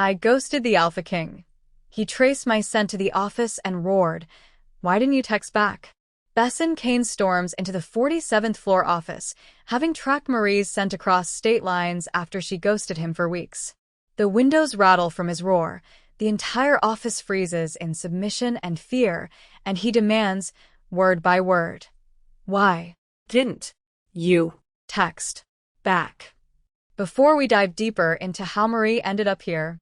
I ghosted the Alpha King. He traced my scent to the office and roared, "Why didn't you text back?" Besson Kane storms into the 47th floor office, having tracked Marie's scent across state lines after she ghosted him for weeks. The windows rattle from his roar, the entire office freezes in submission and fear, and he demands, word by word, "Why didn't you text back?" Before we dive deeper into how Marie ended up here,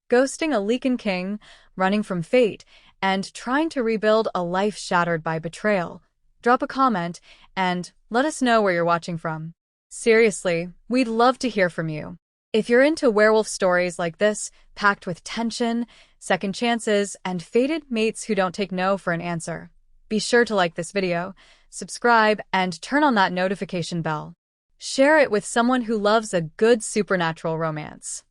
ghosting a Leakin king, running from fate, and trying to rebuild a life shattered by betrayal, drop a comment and let us know where you're watching from. Seriously, we'd love to hear from you. If you're into werewolf stories like this, packed with tension, second chances, and fated mates who don't take no for an answer, be sure to like this video, subscribe, and turn on that notification bell. Share it with someone who loves a good supernatural romance.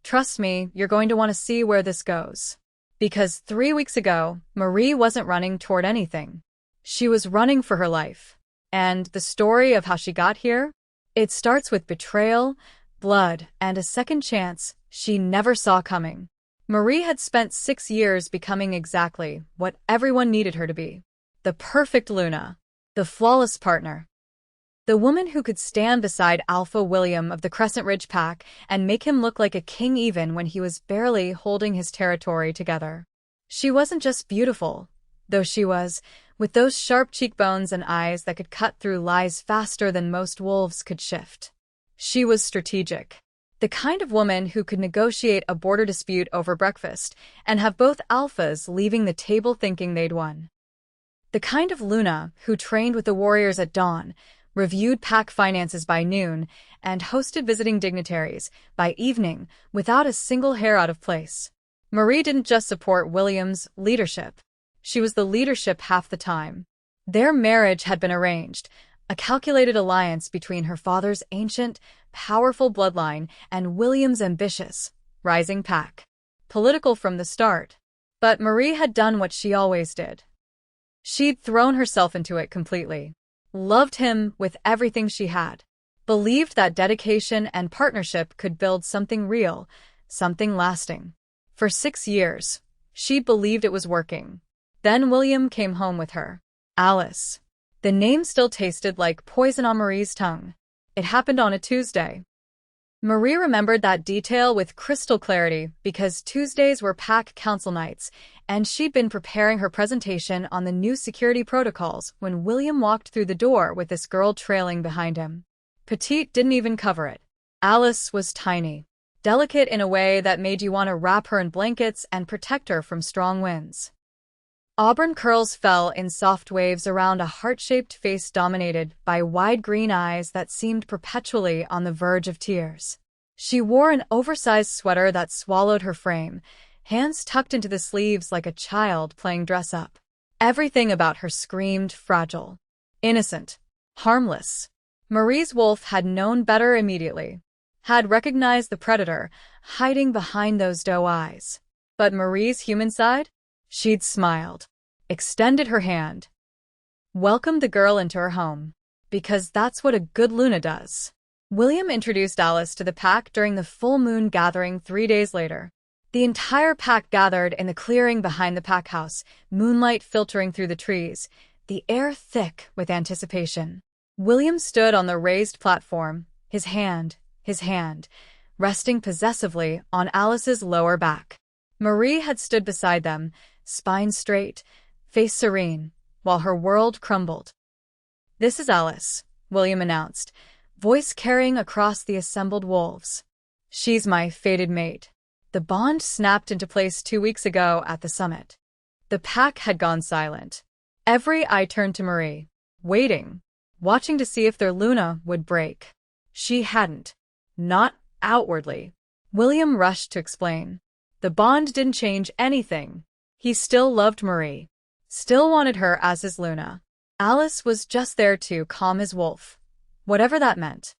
Trust me, you're going to want to see where this goes. Because 3 weeks ago, Marie wasn't running toward anything. She was running for her life. And the story of how she got here? It starts with betrayal, blood, and a second chance she never saw coming. Marie had spent 6 years becoming exactly what everyone needed her to be. The perfect Luna. The flawless partner. The woman who could stand beside Alpha William of the Crescent Ridge Pack and make him look like a king even when he was barely holding his territory together. She wasn't just beautiful, though she was, with those sharp cheekbones and eyes that could cut through lies faster than most wolves could shift. She was strategic. The kind of woman who could negotiate a border dispute over breakfast and have both alphas leaving the table thinking they'd won. The kind of Luna who trained with the warriors at dawn, reviewed pack finances by noon, and hosted visiting dignitaries by evening without a single hair out of place. Marie didn't just support William's leadership. She was the leadership half the time. Their marriage had been arranged, a calculated alliance between her father's ancient, powerful bloodline and William's ambitious, rising pack. Political from the start. But Marie had done what she always did. She'd thrown herself into it completely. Loved him with everything she had. Believed that dedication and partnership could build something real, something lasting. For 6 years, she believed it was working. Then William came home with her. Alice. The name still tasted like poison on Marie's tongue. It happened on a Tuesday. Marie remembered that detail with crystal clarity because Tuesdays were pack council nights, and she'd been preparing her presentation on the new security protocols when William walked through the door with this girl trailing behind him. Petite didn't even cover it. Alice was tiny, delicate in a way that made you want to wrap her in blankets and protect her from strong winds. Auburn curls fell in soft waves around a heart-shaped face dominated by wide green eyes that seemed perpetually on the verge of tears. She wore an oversized sweater that swallowed her frame, hands tucked into the sleeves like a child playing dress-up. Everything about her screamed fragile, innocent, harmless. Marie's wolf had known better immediately, had recognized the predator hiding behind those doe eyes. But Marie's human side? She'd smiled, extended her hand, welcomed the girl into her home, because that's what a good Luna does. William introduced Alice to the pack during the full moon gathering 3 days later. The entire pack gathered in the clearing behind the pack house, moonlight filtering through the trees, the air thick with anticipation. William stood on the raised platform, his hand, resting possessively on Alice's lower back. Marie had stood beside them, spine straight, face serene, while her world crumbled. "This is Alice," William announced, voice carrying across the assembled wolves. "She's my fated mate." The bond snapped into place 2 weeks ago at the summit. The pack had gone silent. Every eye turned to Marie, waiting, watching to see if their Luna would break. She hadn't. Not outwardly. William rushed to explain. The bond didn't change anything. He still loved Marie. Still wanted her as his Luna. Alice was just there to calm his wolf, whatever that meant.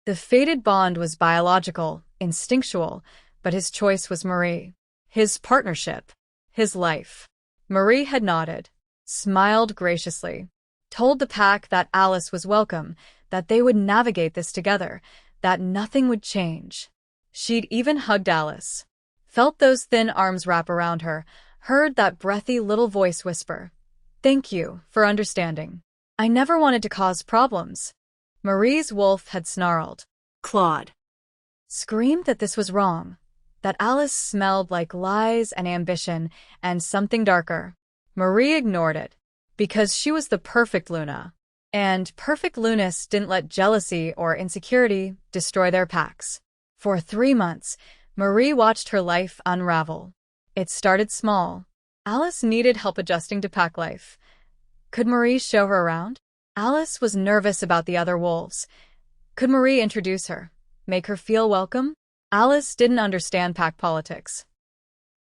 The fated bond was biological, instinctual, but his choice was Marie. His partnership. His life. Marie had nodded, smiled graciously, told the pack that Alice was welcome, that they would navigate this together, that nothing would change. She'd even hugged Alice. Felt those thin arms wrap around her, heard that breathy little voice whisper, "Thank you for understanding. I never wanted to cause problems." Marie's wolf had snarled, clawed, screamed that this was wrong, that Alice smelled like lies and ambition and something darker. Marie ignored it, because she was the perfect Luna. And perfect Lunas didn't let jealousy or insecurity destroy their packs. For 3 months, Marie watched her life unravel. It started small. Alice needed help adjusting to pack life. Could Marie show her around? Alice was nervous about the other wolves. Could Marie introduce her, make her feel welcome? Alice didn't understand pack politics.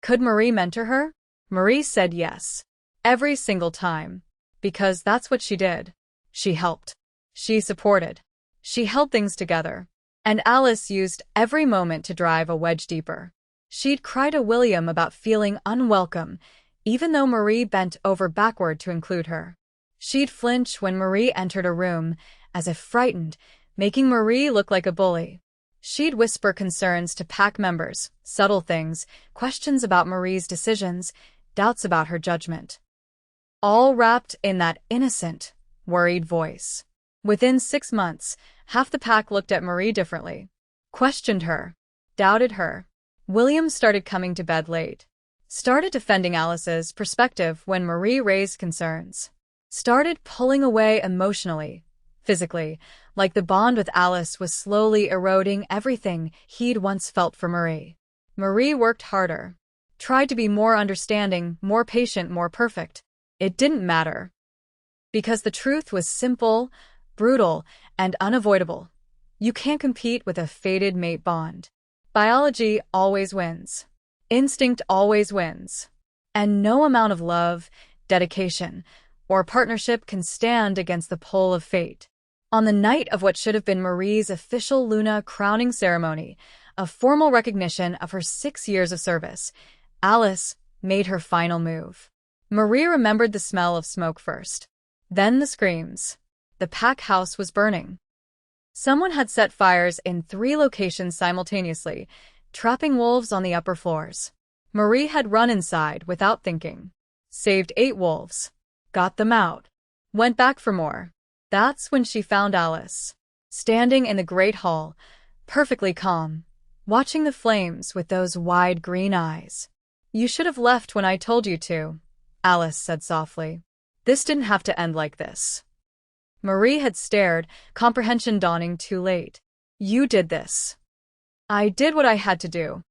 Could Marie mentor her? Marie said yes. Every single time. Because that's what she did. She helped. She supported. She held things together. And Alice used every moment to drive a wedge deeper. She'd cry to William about feeling unwelcome, even though Marie bent over backward to include her. She'd flinch when Marie entered a room, as if frightened, making Marie look like a bully. She'd whisper concerns to pack members, subtle things, questions about Marie's decisions, doubts about her judgment. All wrapped in that innocent, worried voice. Within 6 months, half the pack looked at Marie differently, questioned her, doubted her. William started coming to bed late, started defending Alice's perspective when Marie raised concerns, started pulling away emotionally, physically, like the bond with Alice was slowly eroding everything he'd once felt for Marie. Marie worked harder, tried to be more understanding, more patient, more perfect. It didn't matter. Because the truth was simple, brutal, and unavoidable. You can't compete with a fated mate bond. Biology always wins. Instinct always wins. And no amount of love, dedication, or partnership can stand against the pull of fate. On the night of what should have been Marie's official Luna crowning ceremony, a formal recognition of her 6 years of service, Alice made her final move. Marie remembered the smell of smoke first. Then the screams. The pack house was burning. Someone had set fires in 3 locations simultaneously, trapping wolves on the upper floors. Marie had run inside without thinking. Saved 8 wolves. Got them out. Went back for more. That's when she found Alice, standing in the great hall, perfectly calm, watching the flames with those wide green eyes. "You should have left when I told you to," Alice said softly. "This didn't have to end like this." Marie had stared, comprehension dawning too late. "You did this." "I did what I had to do."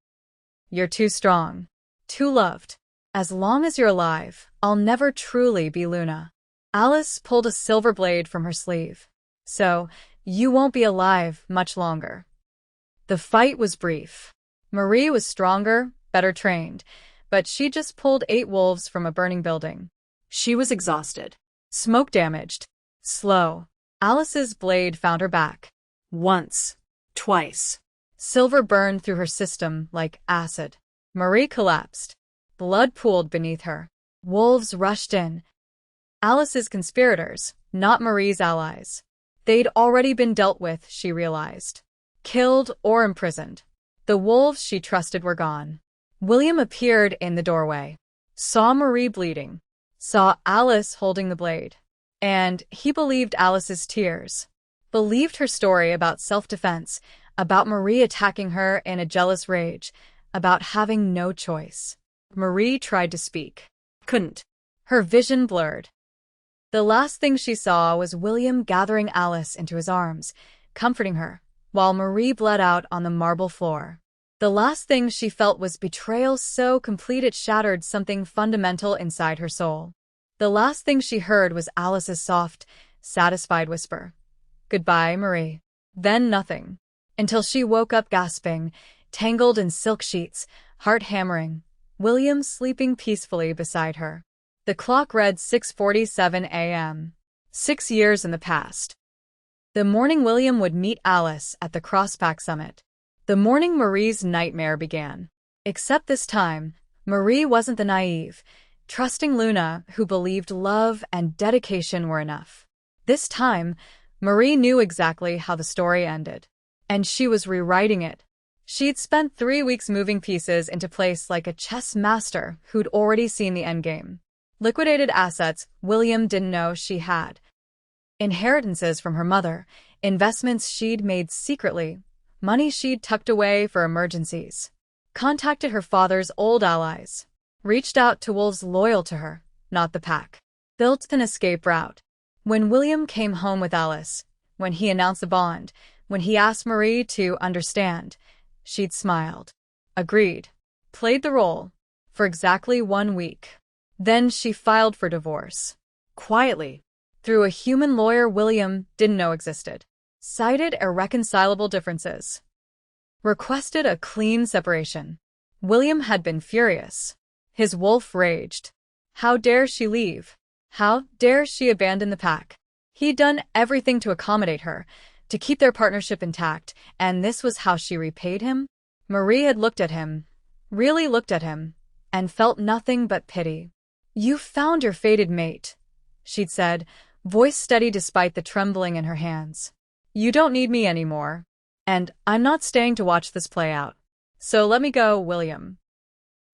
"You're too strong. Too loved. As long as you're alive, I'll never truly be Luna." Alice pulled a silver blade from her sleeve. "So, you won't be alive much longer." The fight was brief. Marie was stronger, better trained, but she just pulled 8 wolves from a burning building. She was exhausted, smoke damaged, slow. Alice's blade found her back. Once. Twice. Silver burned through her system like acid. Marie collapsed. Blood pooled beneath her. Wolves rushed in. Alice's conspirators, not Marie's allies. They'd already been dealt with, she realized. Killed or imprisoned. The wolves she trusted were gone. William appeared in the doorway. Saw Marie bleeding. Saw Alice holding the blade. And he believed Alice's tears. Believed her story about self-defense, about Marie attacking her in a jealous rage, about having no choice. Marie tried to speak. Couldn't. Her vision blurred. The last thing she saw was William gathering Alice into his arms, comforting her, while Marie bled out on the marble floor. The last thing she felt was betrayal so complete it shattered something fundamental inside her soul. The last thing she heard was Alice's soft, satisfied whisper. "Goodbye, Marie." Then nothing. Until she woke up gasping, tangled in silk sheets, heart hammering, William sleeping peacefully beside her. The clock read 6:47 a.m. 6 years in the past. The morning William would meet Alice at the Crosspack Summit. The morning Marie's nightmare began. Except this time, Marie wasn't the naive, trusting Luna who believed love and dedication were enough. This time, Marie knew exactly how the story ended. And she was rewriting it. She'd spent 3 weeks moving pieces into place like a chess master who'd already seen the endgame. Liquidated assets William didn't know she had. Inheritances from her mother, investments she'd made secretly, money she'd tucked away for emergencies. Contacted her father's old allies. Reached out to wolves loyal to her, not the pack. Built an escape route. When William came home with Alice, when he announced the bond, when he asked Marie to understand, she'd smiled. Agreed. Played the role. For exactly 1 week. Then she filed for divorce. Quietly. Through a human lawyer William didn't know existed. Cited irreconcilable differences. Requested a clean separation. William had been furious. His wolf raged. How dare she leave? How dare she abandon the pack? He'd done everything to accommodate her, to keep their partnership intact, and this was how she repaid him? Marie had looked at him, really looked at him, and felt nothing but pity. "You've found your fated mate," she'd said, voice steady despite the trembling in her hands. "You don't need me anymore. And I'm not staying to watch this play out. So let me go, William.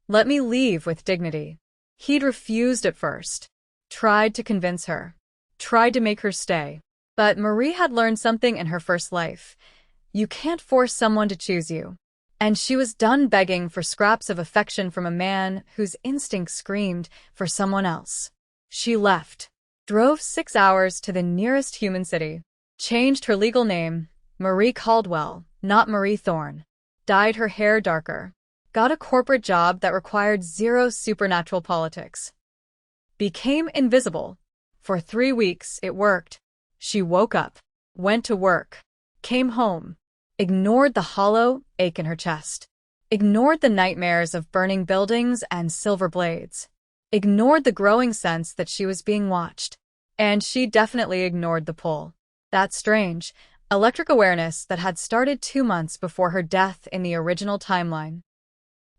Let me leave with dignity." He'd refused at first. Tried to convince her. Tried to make her stay. But Marie had learned something in her first life. You can't force someone to choose you. And she was done begging for scraps of affection from a man whose instinct screamed for someone else. She left. Drove 6 hours to the nearest human city. Changed her legal name, Marie Caldwell, not Marie Thorne. Dyed her hair darker. Got a corporate job that required zero supernatural politics. Became invisible. For 3 weeks, it worked. She woke up, went to work, came home, ignored the hollow ache in her chest, ignored the nightmares of burning buildings and silver blades, ignored the growing sense that she was being watched. And she definitely ignored the pull. That strange, electric awareness that had started 2 months before her death in the original timeline.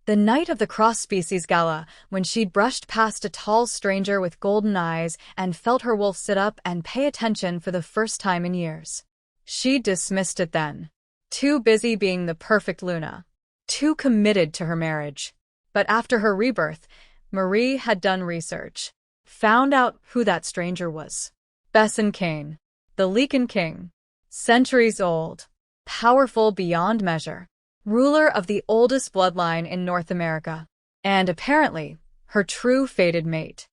The night of the cross-species gala, when she'd brushed past a tall stranger with golden eyes and felt her wolf sit up and pay attention for the first time in years. She dismissed it then. Too busy being the perfect Luna. Too committed to her marriage. But after her rebirth, Marie had done research. Found out who that stranger was. Besson Kane. The Leakin King. Centuries old. Powerful beyond measure. Ruler of the oldest bloodline in North America, and apparently, her true fated mate.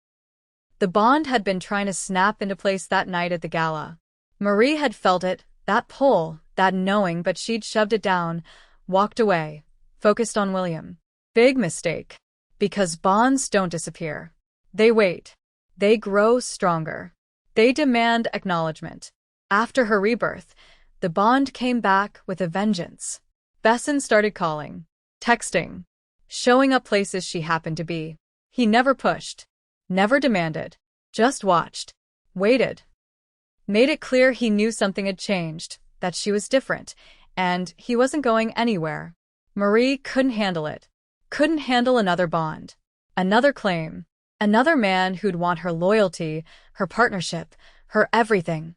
The bond had been trying to snap into place that night at the gala. Marie had felt it, that pull, that knowing, but she'd shoved it down, walked away, focused on William. Big mistake. Because bonds don't disappear. They wait. They grow stronger. They demand acknowledgement. After her rebirth, the bond came back with a vengeance. Besson started calling, texting, showing up places she happened to be. He never pushed, never demanded, just watched, waited. Made it clear he knew something had changed, that she was different, and he wasn't going anywhere. Marie couldn't handle it. Couldn't handle another bond, another claim, another man who'd want her loyalty, her partnership, her everything,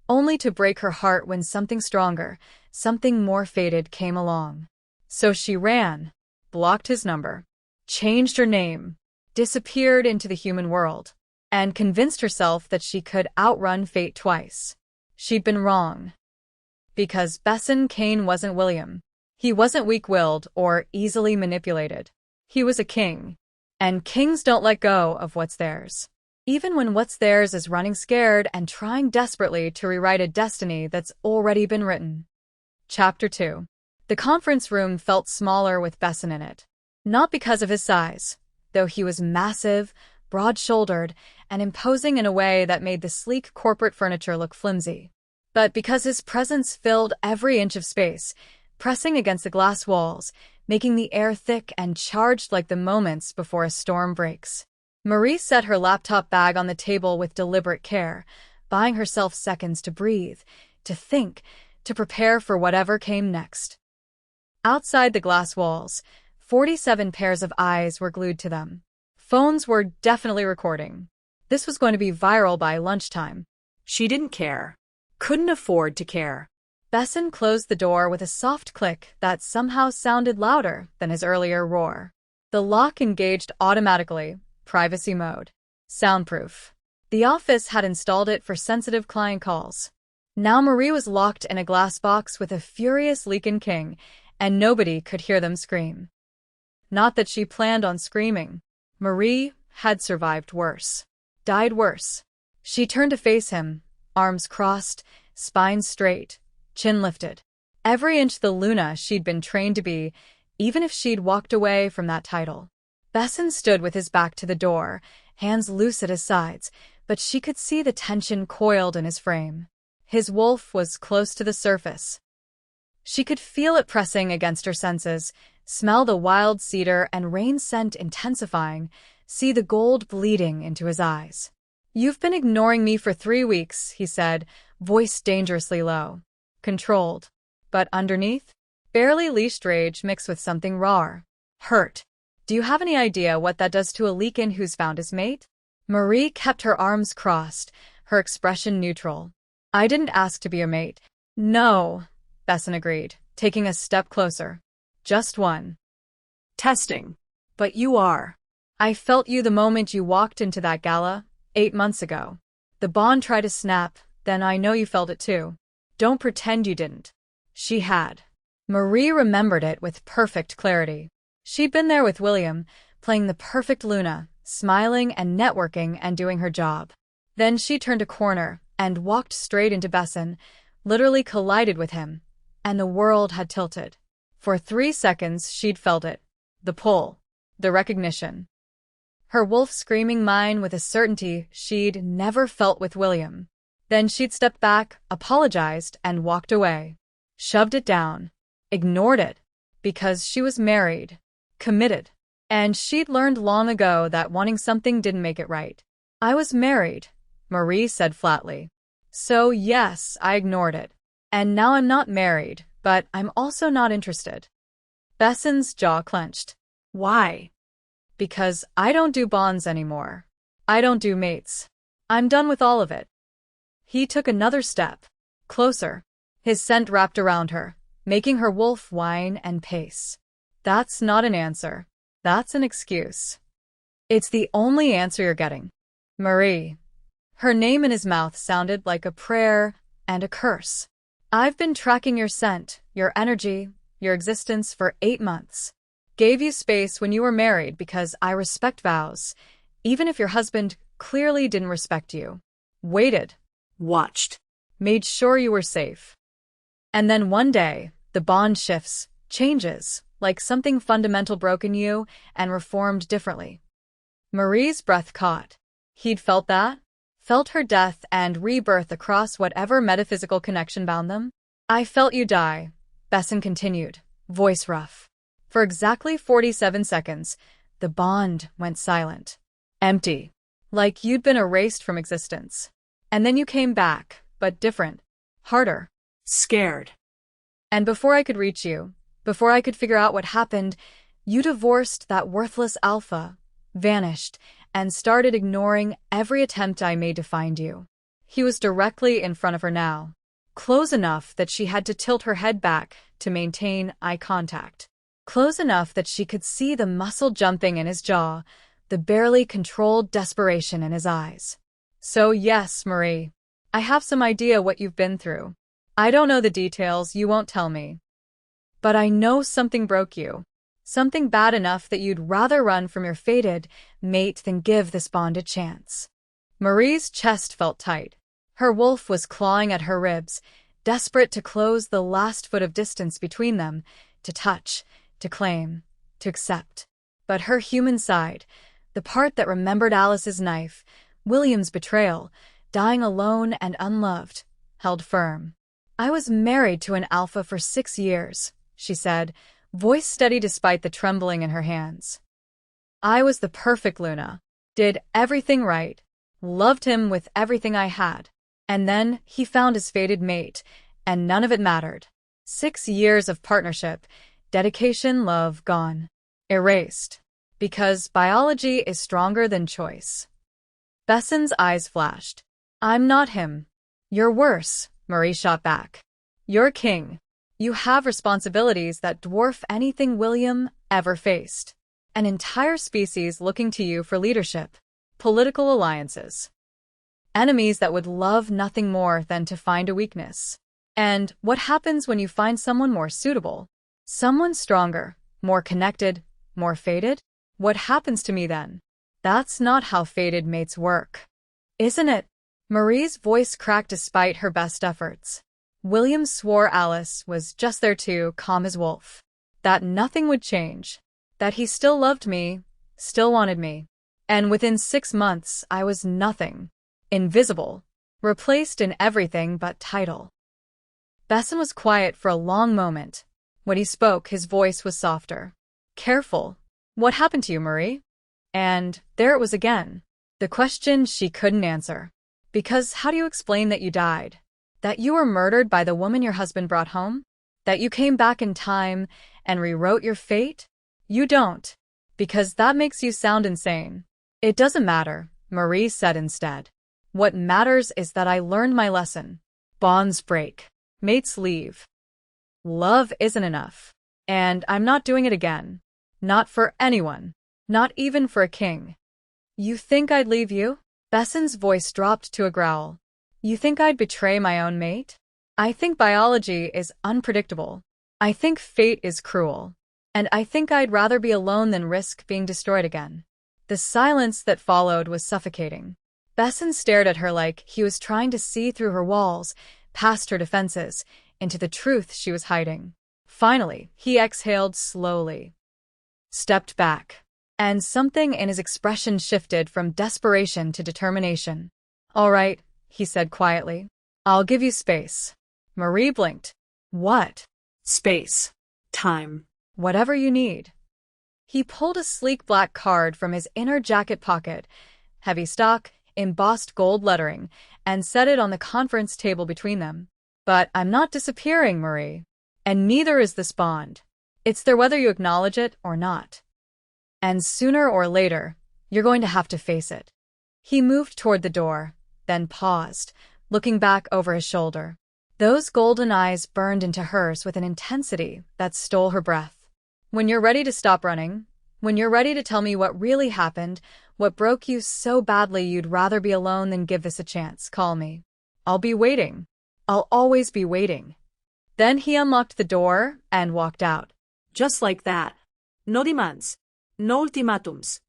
only to break her heart when something stronger, something more fated came along. So she ran, blocked his number, changed her name, disappeared into the human world, and convinced herself that she could outrun fate twice. She'd been wrong. Because Besson Kane wasn't William. He wasn't weak-willed or easily manipulated. He was a king. And kings don't let go of what's theirs. Even when what's theirs is running scared and trying desperately to rewrite a destiny that's already been written. Chapter 2. The conference room felt smaller with Besson in it. Not because of his size, though he was massive, broad-shouldered, and imposing in a way that made the sleek corporate furniture look flimsy. But because his presence filled every inch of space, pressing against the glass walls, making the air thick and charged like the moments before a storm breaks. Marie set her laptop bag on the table with deliberate care, buying herself seconds to breathe, to think, to prepare for whatever came next. Outside the glass walls, 47 pairs of eyes were glued to them. Phones were definitely recording. This was going to be viral by lunchtime. She didn't care. Couldn't afford to care. Besson closed the door with a soft click that somehow sounded louder than his earlier roar. The lock engaged automatically, privacy mode. Soundproof. The office had installed it for sensitive client calls. Now Marie was locked in a glass box with a furious Leakin king, and nobody could hear them scream. Not that she planned on screaming. Marie had survived worse. Died worse. She turned to face him, arms crossed, spine straight, chin lifted. Every inch the Luna she'd been trained to be, even if she'd walked away from that title. Besson stood with his back to the door, hands loose at his sides, but she could see the tension coiled in his frame. His wolf was close to the surface. She could feel it pressing against her senses, smell the wild cedar and rain scent intensifying, see the gold bleeding into his eyes. "You've been ignoring me for 3 weeks," he said, voice dangerously low. Controlled. But underneath? Barely leashed rage mixed with something raw. Hurt. "Do you have any idea what that does to a Leakin who's found his mate?" Marie kept her arms crossed, her expression neutral. "I didn't ask to be a mate." "No," Besson agreed, taking a step closer. "Just one." "Testing. But you are." "I felt you the moment you walked into that gala, 8 months ago. The bond tried to snap, then I know you felt it too. Don't pretend you didn't." She had. Marie remembered it with perfect clarity. She'd been there with William, playing the perfect Luna, smiling and networking and doing her job. Then she turned a corner and walked straight into Besson, literally collided with him, and the world had tilted. For 3 seconds she'd felt it. The pull. The recognition. Her wolf screaming mine with a certainty she'd never felt with William. Then she'd stepped back, apologized, and walked away. Shoved it down. Ignored it. Because she was married. Committed. And she'd learned long ago that wanting something didn't make it right. "I was married," Marie said flatly. "So yes, I ignored it. And now I'm not married, but I'm also not interested." Besson's jaw clenched. "Why?" "Because I don't do bonds anymore. I don't do mates. I'm done with all of it." He took another step. Closer. His scent wrapped around her, making her wolf whine and pace. "That's not an answer. That's an excuse. It's the only answer you're getting." Marie. Her name in his mouth sounded like a prayer and a curse. "I've been tracking your scent, your energy, your existence for 8 months. Gave you space when you were married because I respect vows, even if your husband clearly didn't respect you. Waited. Watched. Made sure you were safe. And then one day, the bond shifts, changes, like something fundamental broke in you and reformed differently." Marie's breath caught. He'd felt that? Felt her death and rebirth across whatever metaphysical connection bound them? "I felt you die," Besson continued, voice rough. For exactly 47 seconds, the bond went silent. Empty. Like you'd been erased from existence. And then you came back, but different. Harder. Scared. And before I could reach you, before I could figure out what happened, you divorced that worthless alpha, vanished, and started ignoring every attempt I made to find you." He was directly in front of her now, close enough that she had to tilt her head back to maintain eye contact, close enough that she could see the muscle jumping in his jaw, the barely controlled desperation in his eyes. "So yes, Marie, I have some idea what you've been through. I don't know the details, you won't tell me. But I know something broke you. Something bad enough that you'd rather run from your fated mate than give this bond a chance." Marie's chest felt tight. Her wolf was clawing at her ribs, desperate to close the last foot of distance between them, to touch, to claim, to accept. But her human side, the part that remembered Alice's knife, William's betrayal, dying alone and unloved, held firm. "I was married to an alpha for 6 years," she said, voice steady despite the trembling in her hands. "I was the perfect Luna. Did everything right. Loved him with everything I had. And then he found his fated mate, and none of it mattered. 6 years of partnership, dedication, love, gone. Erased. Because biology is stronger than choice." Besson's eyes flashed. "I'm not him." "You're worse," Marie shot back. You're king. You have responsibilities that dwarf anything William ever faced. An entire species looking to you for leadership, political alliances, enemies that would love nothing more than to find a weakness. And what happens when you find someone more suitable? Someone stronger, more connected, more fated? What happens to me then? That's not how fated mates work. Isn't it? Marie's voice cracked despite her best efforts. William swore Alice was just there too, calm as wolf. That nothing would change. That he still loved me, still wanted me. And within 6 months, I was nothing. Invisible. Replaced in everything but title. Besson was quiet for a long moment. When he spoke, his voice was softer. Careful. What happened to you, Marie? And there it was again. The question she couldn't answer. Because how do you explain that you died? That you were murdered by the woman your husband brought home? That you came back in time and rewrote your fate? You don't. Because that makes you sound insane. It doesn't matter, Marie said instead. What matters is that I learned my lesson. Bonds break. Mates leave. Love isn't enough. And I'm not doing it again. Not for anyone. Not even for a king. You think I'd leave you? Besson's voice dropped to a growl. You think I'd betray my own mate? I think biology is unpredictable. I think fate is cruel. And I think I'd rather be alone than risk being destroyed again. The silence that followed was suffocating. Besson stared at her like he was trying to see through her walls, past her defenses, into the truth she was hiding. Finally, he exhaled slowly. Stepped back. And something in his expression shifted from desperation to determination. All right, he said quietly. I'll give you space. Marie blinked. What? Space. Time. Whatever you need. He pulled a sleek black card from his inner jacket pocket, heavy stock, embossed gold lettering, and set it on the conference table between them. But I'm not disappearing, Marie. And neither is this bond. It's there whether you acknowledge it or not. And sooner or later, you're going to have to face it. He moved toward the door, then paused, looking back over his shoulder. Those golden eyes burned into hers with an intensity that stole her breath. When you're ready to stop running, when you're ready to tell me what really happened, what broke you so badly you'd rather be alone than give this a chance, call me. I'll be waiting. I'll always be waiting. Then he unlocked the door and walked out. Just like that. No demands. No ultimatums.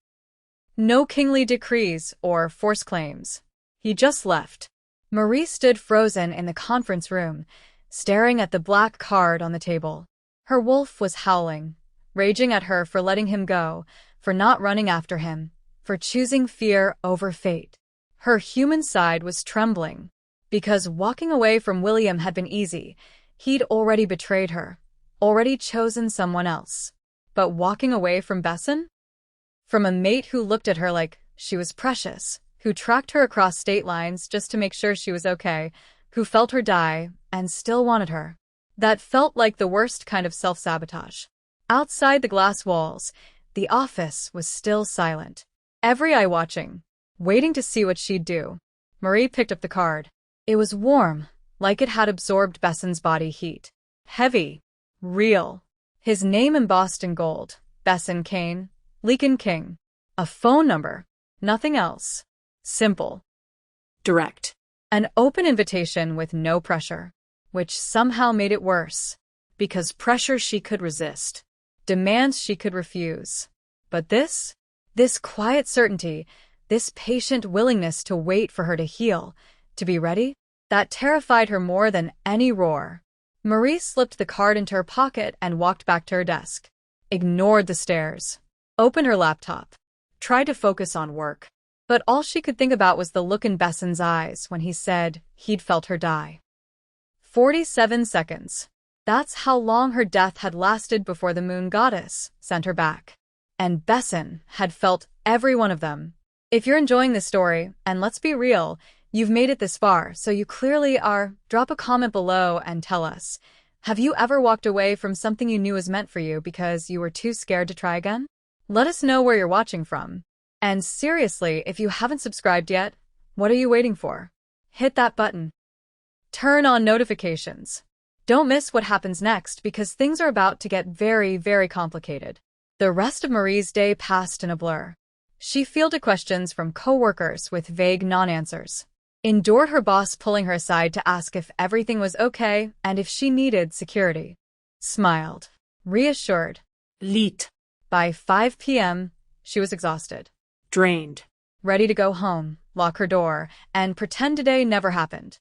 No kingly decrees or force claims. He just left. Marie stood frozen in the conference room, staring at the black card on the table. Her wolf was howling, raging at her for letting him go, for not running after him, for choosing fear over fate. Her human side was trembling, because walking away from William had been easy. He'd already betrayed her, already chosen someone else. But walking away from Besson? From a mate who looked at her like she was precious, who tracked her across state lines just to make sure she was okay, who felt her die and still wanted her. That felt like the worst kind of self-sabotage. Outside the glass walls, the office was still silent. Every eye watching, waiting to see what she'd do. Marie picked up the card. It was warm, like it had absorbed Besson's body heat. Heavy. Real. His name embossed in gold. Besson Kane. Leakin King. A phone number. Nothing else. Simple. Direct. An open invitation with no pressure. Which somehow made it worse. Because pressure she could resist. Demands she could refuse. But this quiet certainty, this patient willingness to wait for her to heal, to be ready, that terrified her more than any roar. Marie slipped the card into her pocket and walked back to her desk. Ignored the stares. Opened her laptop. Tried to focus on work. But all she could think about was the look in Besson's eyes when he said he'd felt her die. 47 seconds. That's how long her death had lasted before the moon goddess sent her back. And Besson had felt every one of them. If you're enjoying this story, and let's be real, you've made it this far, so you clearly are, drop a comment below and tell us. Have you ever walked away from something you knew was meant for you because you were too scared to try again? Let us know where you're watching from. And seriously, if you haven't subscribed yet, what are you waiting for? Hit that button. Turn on notifications. Don't miss what happens next because things are about to get very, very complicated. The rest of Marie's day passed in a blur. She fielded questions from coworkers with vague non-answers. Endured her boss pulling her aside to ask if everything was okay and if she needed security. Smiled. Reassured. Lit. By 5 p.m., she was exhausted. Drained. Ready to go home, lock her door, and pretend today never happened.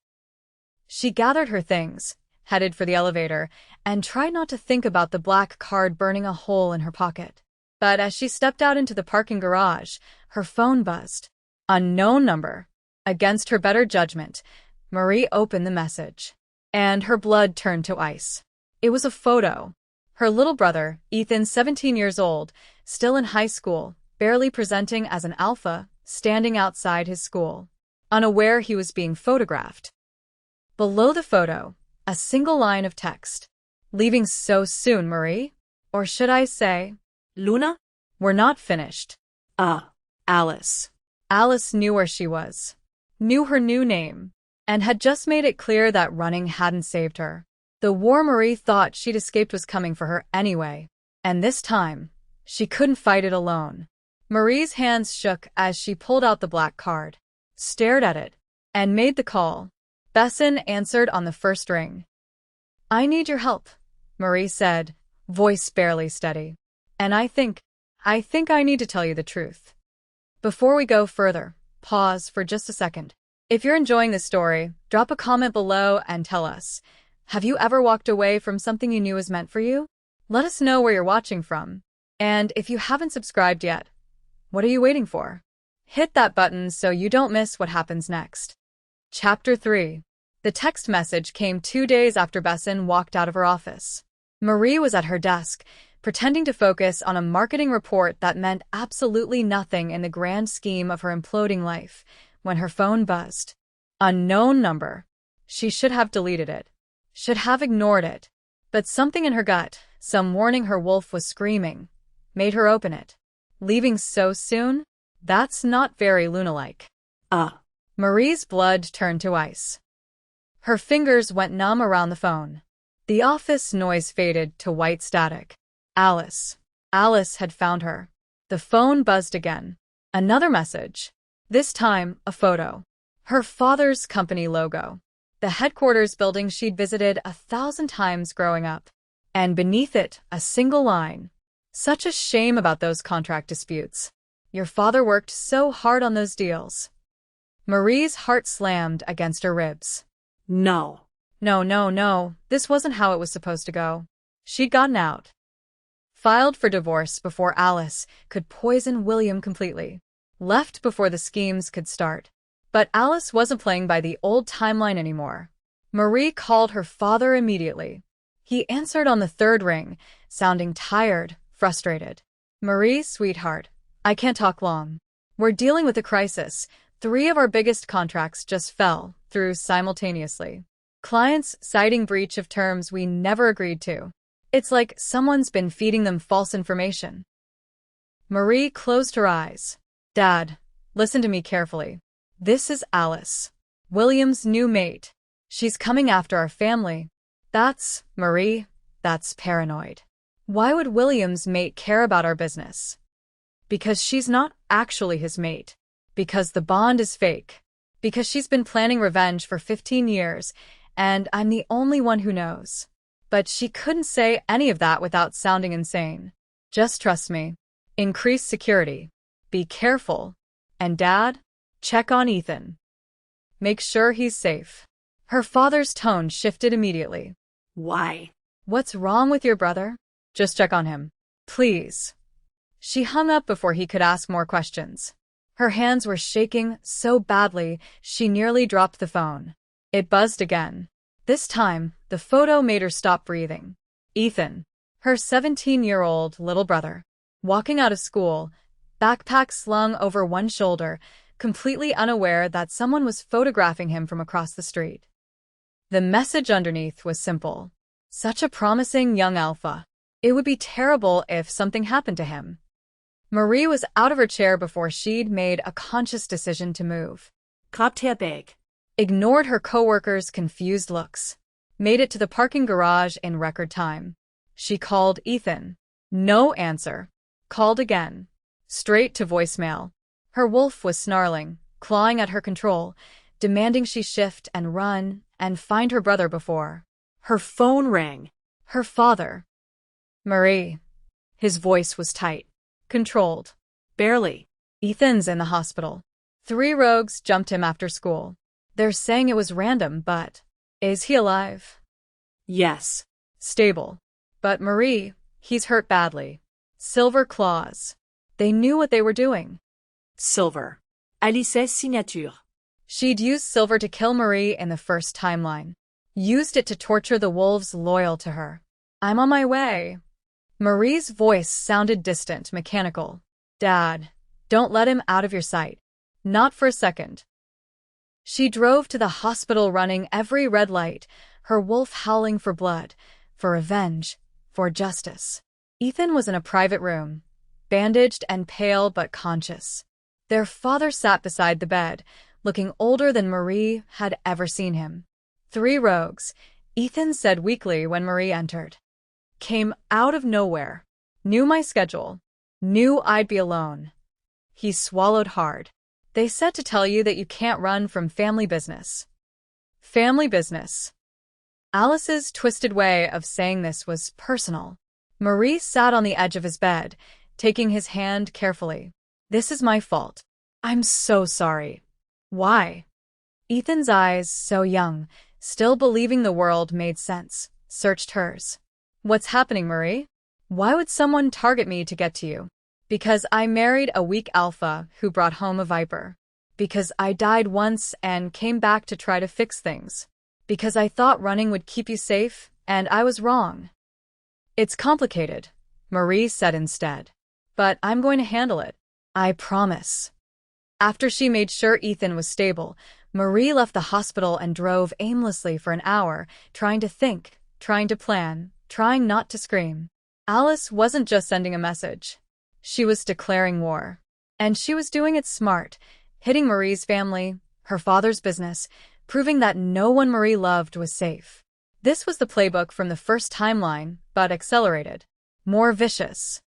She gathered her things, headed for the elevator, and tried not to think about the black card burning a hole in her pocket. But as she stepped out into the parking garage, her phone buzzed. Unknown number. Against her better judgment, Marie opened the message. And her blood turned to ice. It was a photo. Her little brother, Ethan, 17 years old, still in high school, barely presenting as an alpha, standing outside his school, unaware he was being photographed. Below the photo, a single line of text. Leaving so soon, Marie? Or should I say, Luna? We're not finished. Alice. Alice knew where she was, knew her new name, and had just made it clear that running hadn't saved her. The war Marie thought she'd escaped was coming for her anyway, and this time, she couldn't fight it alone. Marie's hands shook as she pulled out the black card, stared at it, and made the call. Besson answered on the first ring. I need your help, Marie said, voice barely steady. And I think I need to tell you the truth. Before we go further, pause for just a second. If you're enjoying this story, drop a comment below and tell us. Have you ever walked away from something you knew was meant for you? Let us know where you're watching from. And if you haven't subscribed yet, what are you waiting for? Hit that button so you don't miss what happens next. Chapter 3. The text message came 2 days after Besson walked out of her office. Marie was at her desk, pretending to focus on a marketing report that meant absolutely nothing in the grand scheme of her imploding life, when her phone buzzed. Unknown number. She should have deleted it. Should have ignored it. But something in her gut, some warning her wolf was screaming, made her open it. Leaving so soon? That's not very Luna-like. Marie's blood turned to ice. Her fingers went numb around the phone. The office noise faded to white static. Alice. Alice had found her. The phone buzzed again. Another message. This time, a photo. Her father's company logo. The headquarters building she'd visited 1,000 times growing up. And beneath it, a single line. Such a shame about those contract disputes. Your father worked so hard on those deals. Marie's heart slammed against her ribs. No. No. This wasn't how it was supposed to go. She'd gotten out. Filed for divorce before Alice could poison William completely. Left before the schemes could start. But Alice wasn't playing by the old timeline anymore. Marie called her father immediately. He answered on the third ring, sounding tired, frustrated. Marie, sweetheart, I can't talk long. We're dealing with a crisis. 3 of our biggest contracts just fell through simultaneously. Clients citing breach of terms we never agreed to. It's like someone's been feeding them false information. Marie closed her eyes. Dad, listen to me carefully. This is Alice, William's new mate. She's coming after our family. Marie, that's paranoid. Why would William's mate care about our business? Because she's not actually his mate. Because the bond is fake. Because she's been planning revenge for 15 years, and I'm the only one who knows. But she couldn't say any of that without sounding insane. Just trust me. Increase security. Be careful. And Dad, check on Ethan. Make sure he's safe. Her father's tone shifted immediately. Why? What's wrong with your brother? Just check on him. Please. She hung up before he could ask more questions. Her hands were shaking so badly she nearly dropped the phone. It buzzed again. This time, the photo made her stop breathing. Ethan, her 17-year-old little brother, walking out of school, backpack slung over one shoulder, completely unaware that someone was photographing him from across the street. The message underneath was simple. Such a promising young alpha. It would be terrible if something happened to him. Marie was out of her chair before she'd made a conscious decision to move. Kopte bag. Ignored her coworkers' confused looks. made it to the parking garage in record time. She called Ethan. No answer. Called again. Straight to voicemail. Her wolf was snarling, clawing at her control, demanding she shift and run and find her brother before. Her phone rang. Her father. Marie. His voice was tight. Controlled. Barely. Ethan's in the hospital. 3 rogues jumped him after school. They're saying it was random, but is he alive? Yes. Stable. But Marie, he's hurt badly. Silver claws. They knew what they were doing. Silver. Alice's signature. She'd used Silver to kill Marie in the first timeline. Used it to torture the wolves loyal to her. I'm on my way. Marie's voice sounded distant, mechanical. Dad, don't let him out of your sight. Not for a second. She drove to the hospital running every red light, her wolf howling for blood, for revenge, for justice. Ethan was in a private room, bandaged and pale but conscious. Their father sat beside the bed, looking older than Marie had ever seen him. 3 rogues, Ethan said weakly when Marie entered. Came out of nowhere. Knew my schedule. Knew I'd be alone. He swallowed hard. They said to tell you that you can't run from family business. Family business. Alice's twisted way of saying this was personal. Marie sat on the edge of his bed, taking his hand carefully. This is my fault. I'm so sorry. Why? Ethan's eyes, so young, still believing the world made sense, searched hers. What's happening, Marie? Why would someone target me to get to you? Because I married a weak alpha who brought home a viper. Because I died once and came back to try to fix things. Because I thought running would keep you safe, and I was wrong. It's complicated, Marie said instead. But I'm going to handle it. I promise. After she made sure Ethan was stable, Marie left the hospital and drove aimlessly for an hour, trying to think, trying to plan, trying not to scream. Alice wasn't just sending a message. She was declaring war. And she was doing it smart, hitting Marie's family, her father's business, proving that no one Marie loved was safe. This was the playbook from the first timeline, but accelerated. More vicious.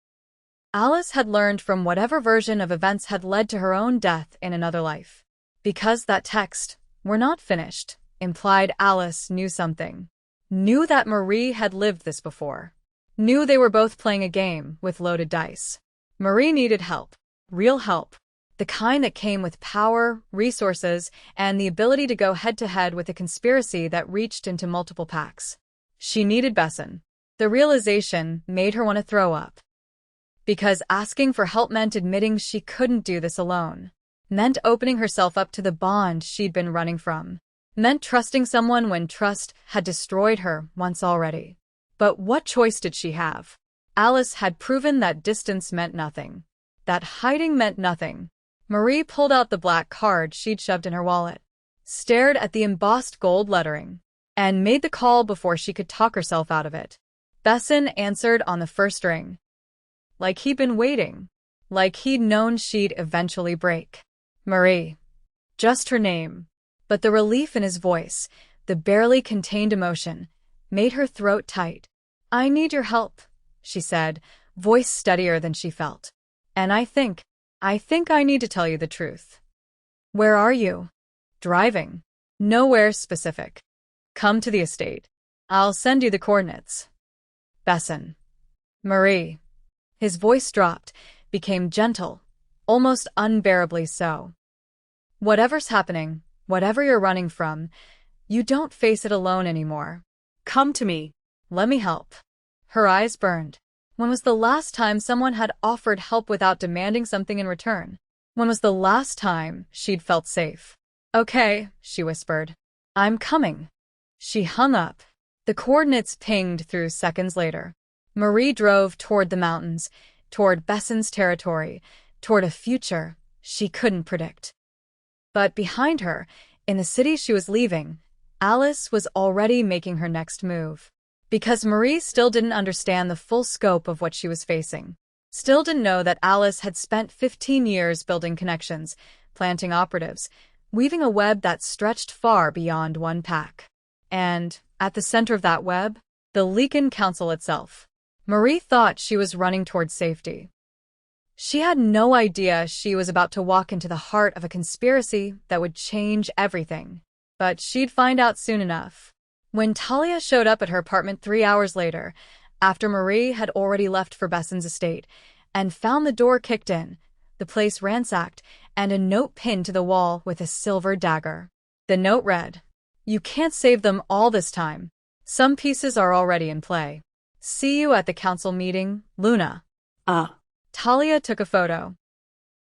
Alice had learned from whatever version of events had led to her own death in another life. Because that text, "We're not finished," implied Alice knew something. Knew that Marie had lived this before. Knew they were both playing a game with loaded dice. Marie needed help. Real help. The kind that came with power, resources, and the ability to go head-to-head with a conspiracy that reached into multiple packs. She needed Besson. The realization made her want to throw up. Because asking for help meant admitting she couldn't do this alone. Meant opening herself up to the bond she'd been running from. Meant trusting someone when trust had destroyed her once already. But what choice did she have? Alice had proven that distance meant nothing. That hiding meant nothing. Marie pulled out the black card she'd shoved in her wallet, stared at the embossed gold lettering, and made the call before she could talk herself out of it. Besson answered on the first ring. Like he'd been waiting. Like he'd known she'd eventually break. Marie. Just her name. But the relief in his voice, the barely contained emotion, made her throat tight. I need your help, she said, voice steadier than she felt. And I think I need to tell you the truth. Where are you? Driving. Nowhere specific. Come to the estate. I'll send you the coordinates. Besson. Marie. His voice dropped, became gentle, almost unbearably so. Whatever's happening, whatever you're running from, you don't face it alone anymore. Come to me. Let me help. Her eyes burned. When was the last time someone had offered help without demanding something in return? When was the last time she'd felt safe? Okay, she whispered. I'm coming. She hung up. The coordinates pinged through seconds later. Marie drove toward the mountains, toward Besson's territory, toward a future she couldn't predict. But behind her, in the city she was leaving, Alice was already making her next move. Because Marie still didn't understand the full scope of what she was facing. Still didn't know that Alice had spent 15 years building connections, planting operatives, weaving a web that stretched far beyond one pack. And, at the center of that web, the Leakin Council itself. Marie thought she was running towards safety. She had no idea she was about to walk into the heart of a conspiracy that would change everything. But she'd find out soon enough. When Talia showed up at her apartment 3 hours later, after Marie had already left for Besson's estate, and found the door kicked in, the place ransacked, and a note pinned to the wall with a silver dagger. The note read, "You can't save them all this time. Some pieces are already in play. See you at the council meeting, Luna." Talia took a photo.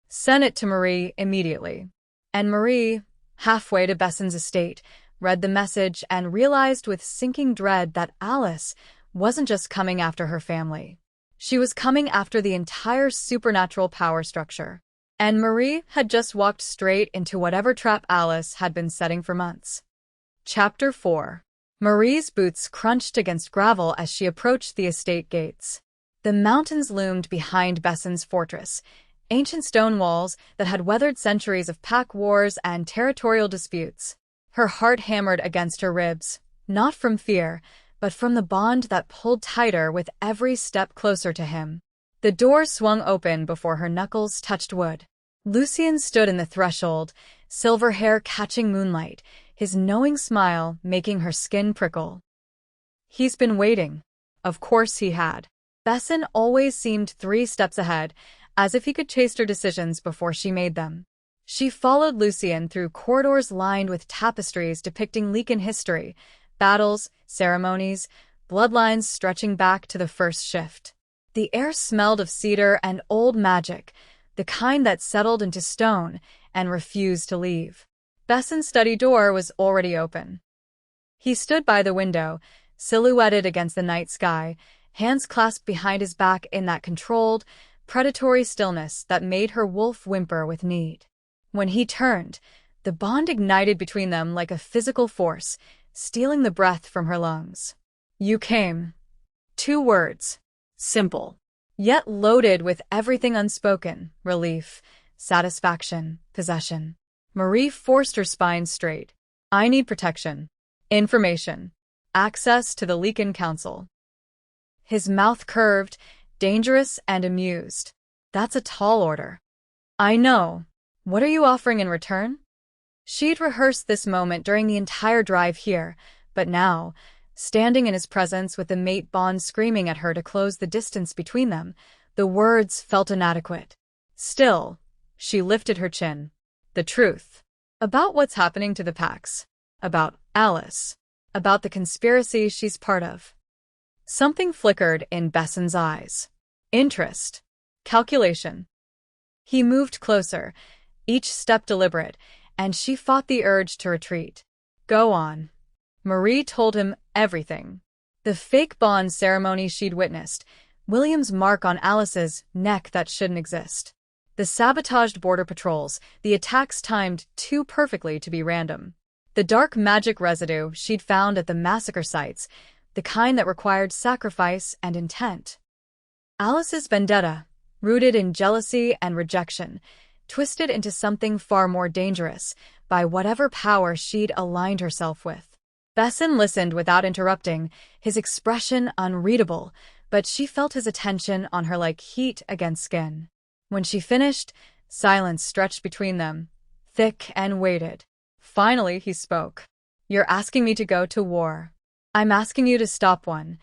Sent it to Marie immediately. And Marie, halfway to Besson's estate, read the message and realized with sinking dread that Alice wasn't just coming after her family. She was coming after the entire supernatural power structure. And Marie had just walked straight into whatever trap Alice had been setting for months. Chapter 4. Marie's boots crunched against gravel as she approached the estate gates. The mountains loomed behind Besson's fortress, ancient stone walls that had weathered centuries of pack wars and territorial disputes. Her heart hammered against her ribs, not from fear, but from the bond that pulled tighter with every step closer to him. The door swung open before her knuckles touched wood. Lucien stood in the threshold, silver hair catching moonlight, his knowing smile making her skin prickle. He's been waiting. Of course he had. Besson always seemed 3 steps ahead, as if he could chase her decisions before she made them. She followed Lucien through corridors lined with tapestries depicting Leakin history, battles, ceremonies, bloodlines stretching back to the first shift. The air smelled of cedar and old magic, the kind that settled into stone and refused to leave. Besson's study door was already open. He stood by the window, silhouetted against the night sky, hands clasped behind his back in that controlled, predatory stillness that made her wolf whimper with need. When he turned, the bond ignited between them like a physical force, stealing the breath from her lungs. "You came." 2 words. Simple. Yet loaded with everything unspoken: relief, satisfaction, possession. Marie forced her spine straight. "I need protection. Information. Access to the Leakin Council." His mouth curved, dangerous and amused. "That's a tall order." "I know. What are you offering in return?" She'd rehearsed this moment during the entire drive here, but now, standing in his presence with the mate bond screaming at her to close the distance between them, the words felt inadequate. Still, she lifted her chin. The truth. About what's happening to the Pax. About Alice. About the conspiracy she's part of. Something flickered in Besson's eyes. Interest. Calculation. He moved closer, each step deliberate, and she fought the urge to retreat. "Go on." Marie told him everything. The fake bond ceremony she'd witnessed, William's mark on Alice's neck that shouldn't exist. The sabotaged border patrols, the attacks timed too perfectly to be random. The dark magic residue she'd found at the massacre sites, the kind that required sacrifice and intent. Alice's vendetta, rooted in jealousy and rejection, twisted into something far more dangerous by whatever power she'd aligned herself with. Besson listened without interrupting, his expression unreadable, but she felt his attention on her like heat against skin. When she finished, silence stretched between them, thick and weighted. Finally, he spoke. "You're asking me to go to war. I'm asking you to stop one."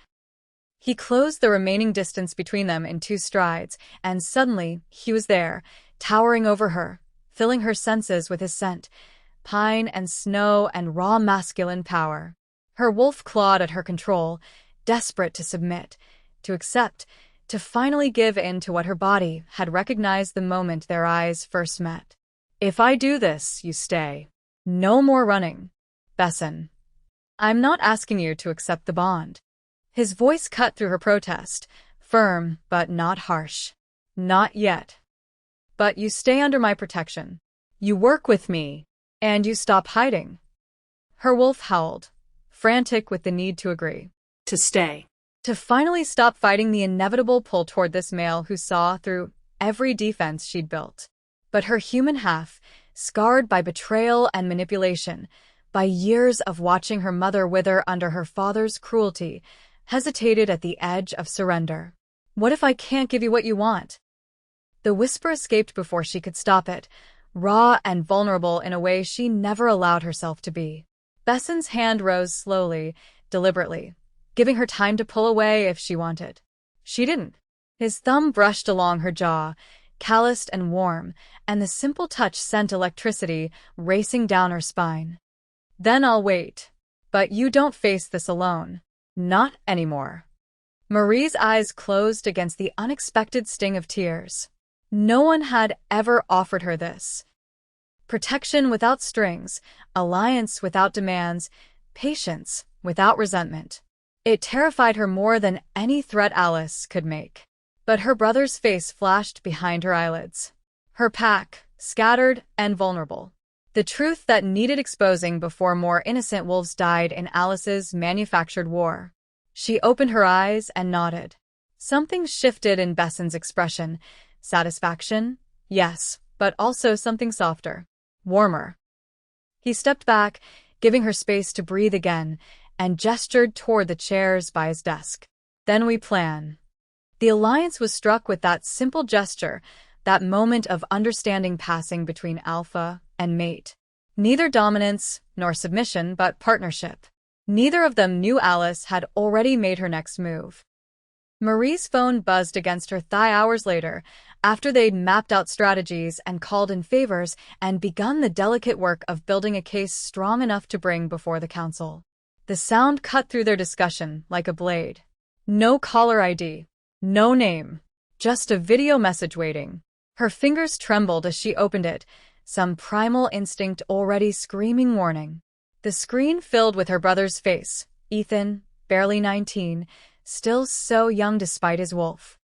He closed the remaining distance between them in 2 strides, and suddenly he was there, towering over her, filling her senses with his scent, pine and snow and raw masculine power. Her wolf clawed at her control, desperate to submit, to accept, to finally give in to what her body had recognized the moment their eyes first met. "If I do this, you stay. No more running. Besson. I'm not asking you to accept the bond." His voice cut through her protest, firm but not harsh. "Not yet. But you stay under my protection. You work with me, and you stop hiding." Her wolf howled, frantic with the need to agree. To stay. To finally stop fighting the inevitable pull toward this male who saw through every defense she'd built. But her human half, scarred by betrayal and manipulation, by years of watching her mother wither under her father's cruelty, hesitated at the edge of surrender. "What if I can't give you what you want?" The whisper escaped before she could stop it, raw and vulnerable in a way she never allowed herself to be. Bessen's hand rose slowly, deliberately, giving her time to pull away if she wanted. She didn't. His thumb brushed along her jaw, calloused and warm, and the simple touch sent electricity racing down her spine. "Then I'll wait. But you don't face this alone. Not anymore." Marie's eyes closed against the unexpected sting of tears. No one had ever offered her this. Protection without strings, alliance without demands, patience without resentment. It terrified her more than any threat Alice could make. But her brother's face flashed behind her eyelids. Her pack, scattered and vulnerable. The truth that needed exposing before more innocent wolves died in Alice's manufactured war. She opened her eyes and nodded. Something shifted in Bessen's expression. Satisfaction? Yes, but also something softer. Warmer. He stepped back, giving her space to breathe again, and gestured toward the chairs by his desk. "Then we plan." The alliance was struck with that simple gesture, that moment of understanding passing between alpha and mate. Neither dominance nor submission, but partnership. Neither of them knew Alice had already made her next move. Marie's phone buzzed against her thigh hours later, after they'd mapped out strategies and called in favors and begun the delicate work of building a case strong enough to bring before the council. The sound cut through their discussion like a blade. No caller ID. No name. Just a video message waiting. Her fingers trembled as she opened it, some primal instinct already screaming warning. The screen filled with her brother's face, Ethan, barely 19, still so young despite his wolf.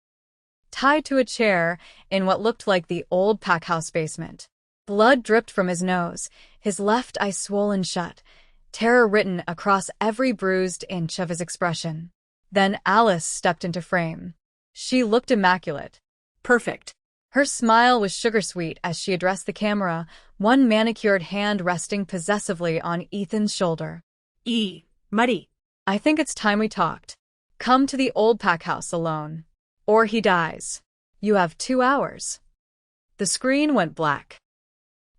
Tied to a chair in what looked like the old packhouse basement. Blood dripped from his nose, his left eye swollen shut, terror written across every bruised inch of his expression. Then Alice stepped into frame. She looked immaculate. Perfect. Her smile was sugar-sweet as she addressed the camera, one manicured hand resting possessively on Ethan's shoulder. Muddy. "I think it's time we talked. Come to the old packhouse alone. Or he dies. You have 2 hours." The screen went black.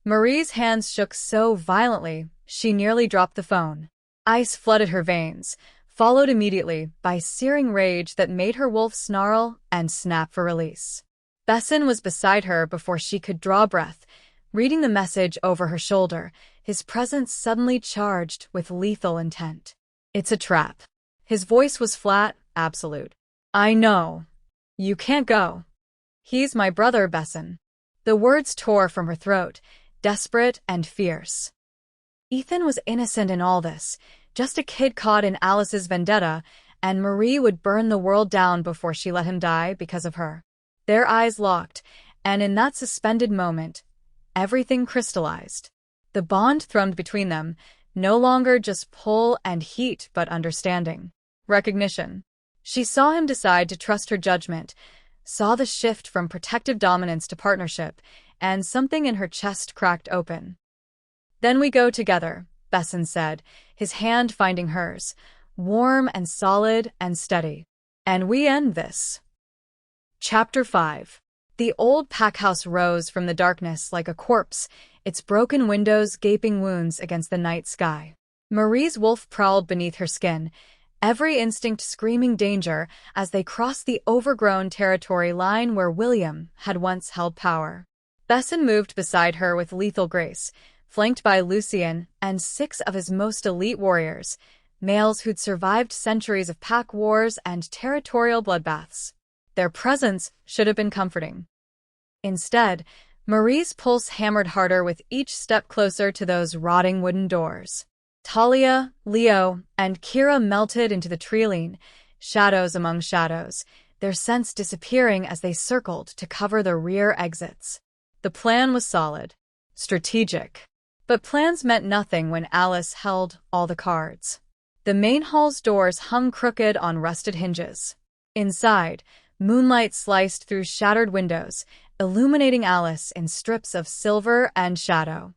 Marie's hands shook so violently, she nearly dropped the phone. Ice flooded her veins, followed immediately by searing rage that made her wolf snarl and snap for release. Bessen was beside her before she could draw breath, reading the message over her shoulder, his presence suddenly charged with lethal intent. "It's a trap." His voice was flat, absolute. "I know. You can't go." "He's my brother, Bessen." The words tore from her throat, desperate and fierce. Ethan was innocent in all this, just a kid caught in Alice's vendetta, and Marie would burn the world down before she let him die because of her. Their eyes locked, and in that suspended moment, everything crystallized. The bond thrummed between them, no longer just pull and heat but understanding. Recognition. She saw him decide to trust her judgment, saw the shift from protective dominance to partnership, and something in her chest cracked open. "Then we go together," Bessen said, his hand finding hers, warm and solid and steady. "And we end this." Chapter 5. The old packhouse rose from the darkness like a corpse, its broken windows gaping wounds against the night sky. Marie's wolf prowled beneath her skin, every instinct screaming danger as they crossed the overgrown territory line where William had once held power. Bessen moved beside her with lethal grace, flanked by Lucien and 6 of his most elite warriors, males who'd survived centuries of pack wars and territorial bloodbaths. Their presence should have been comforting. Instead, Marie's pulse hammered harder with each step closer to those rotting wooden doors. Talia, Leo, and Kira melted into the treeline, shadows among shadows, their scents disappearing as they circled to cover the rear exits. The plan was solid, strategic. But plans meant nothing when Alice held all the cards. The main hall's doors hung crooked on rusted hinges. Inside, moonlight sliced through shattered windows, illuminating Alice in strips of silver and shadow.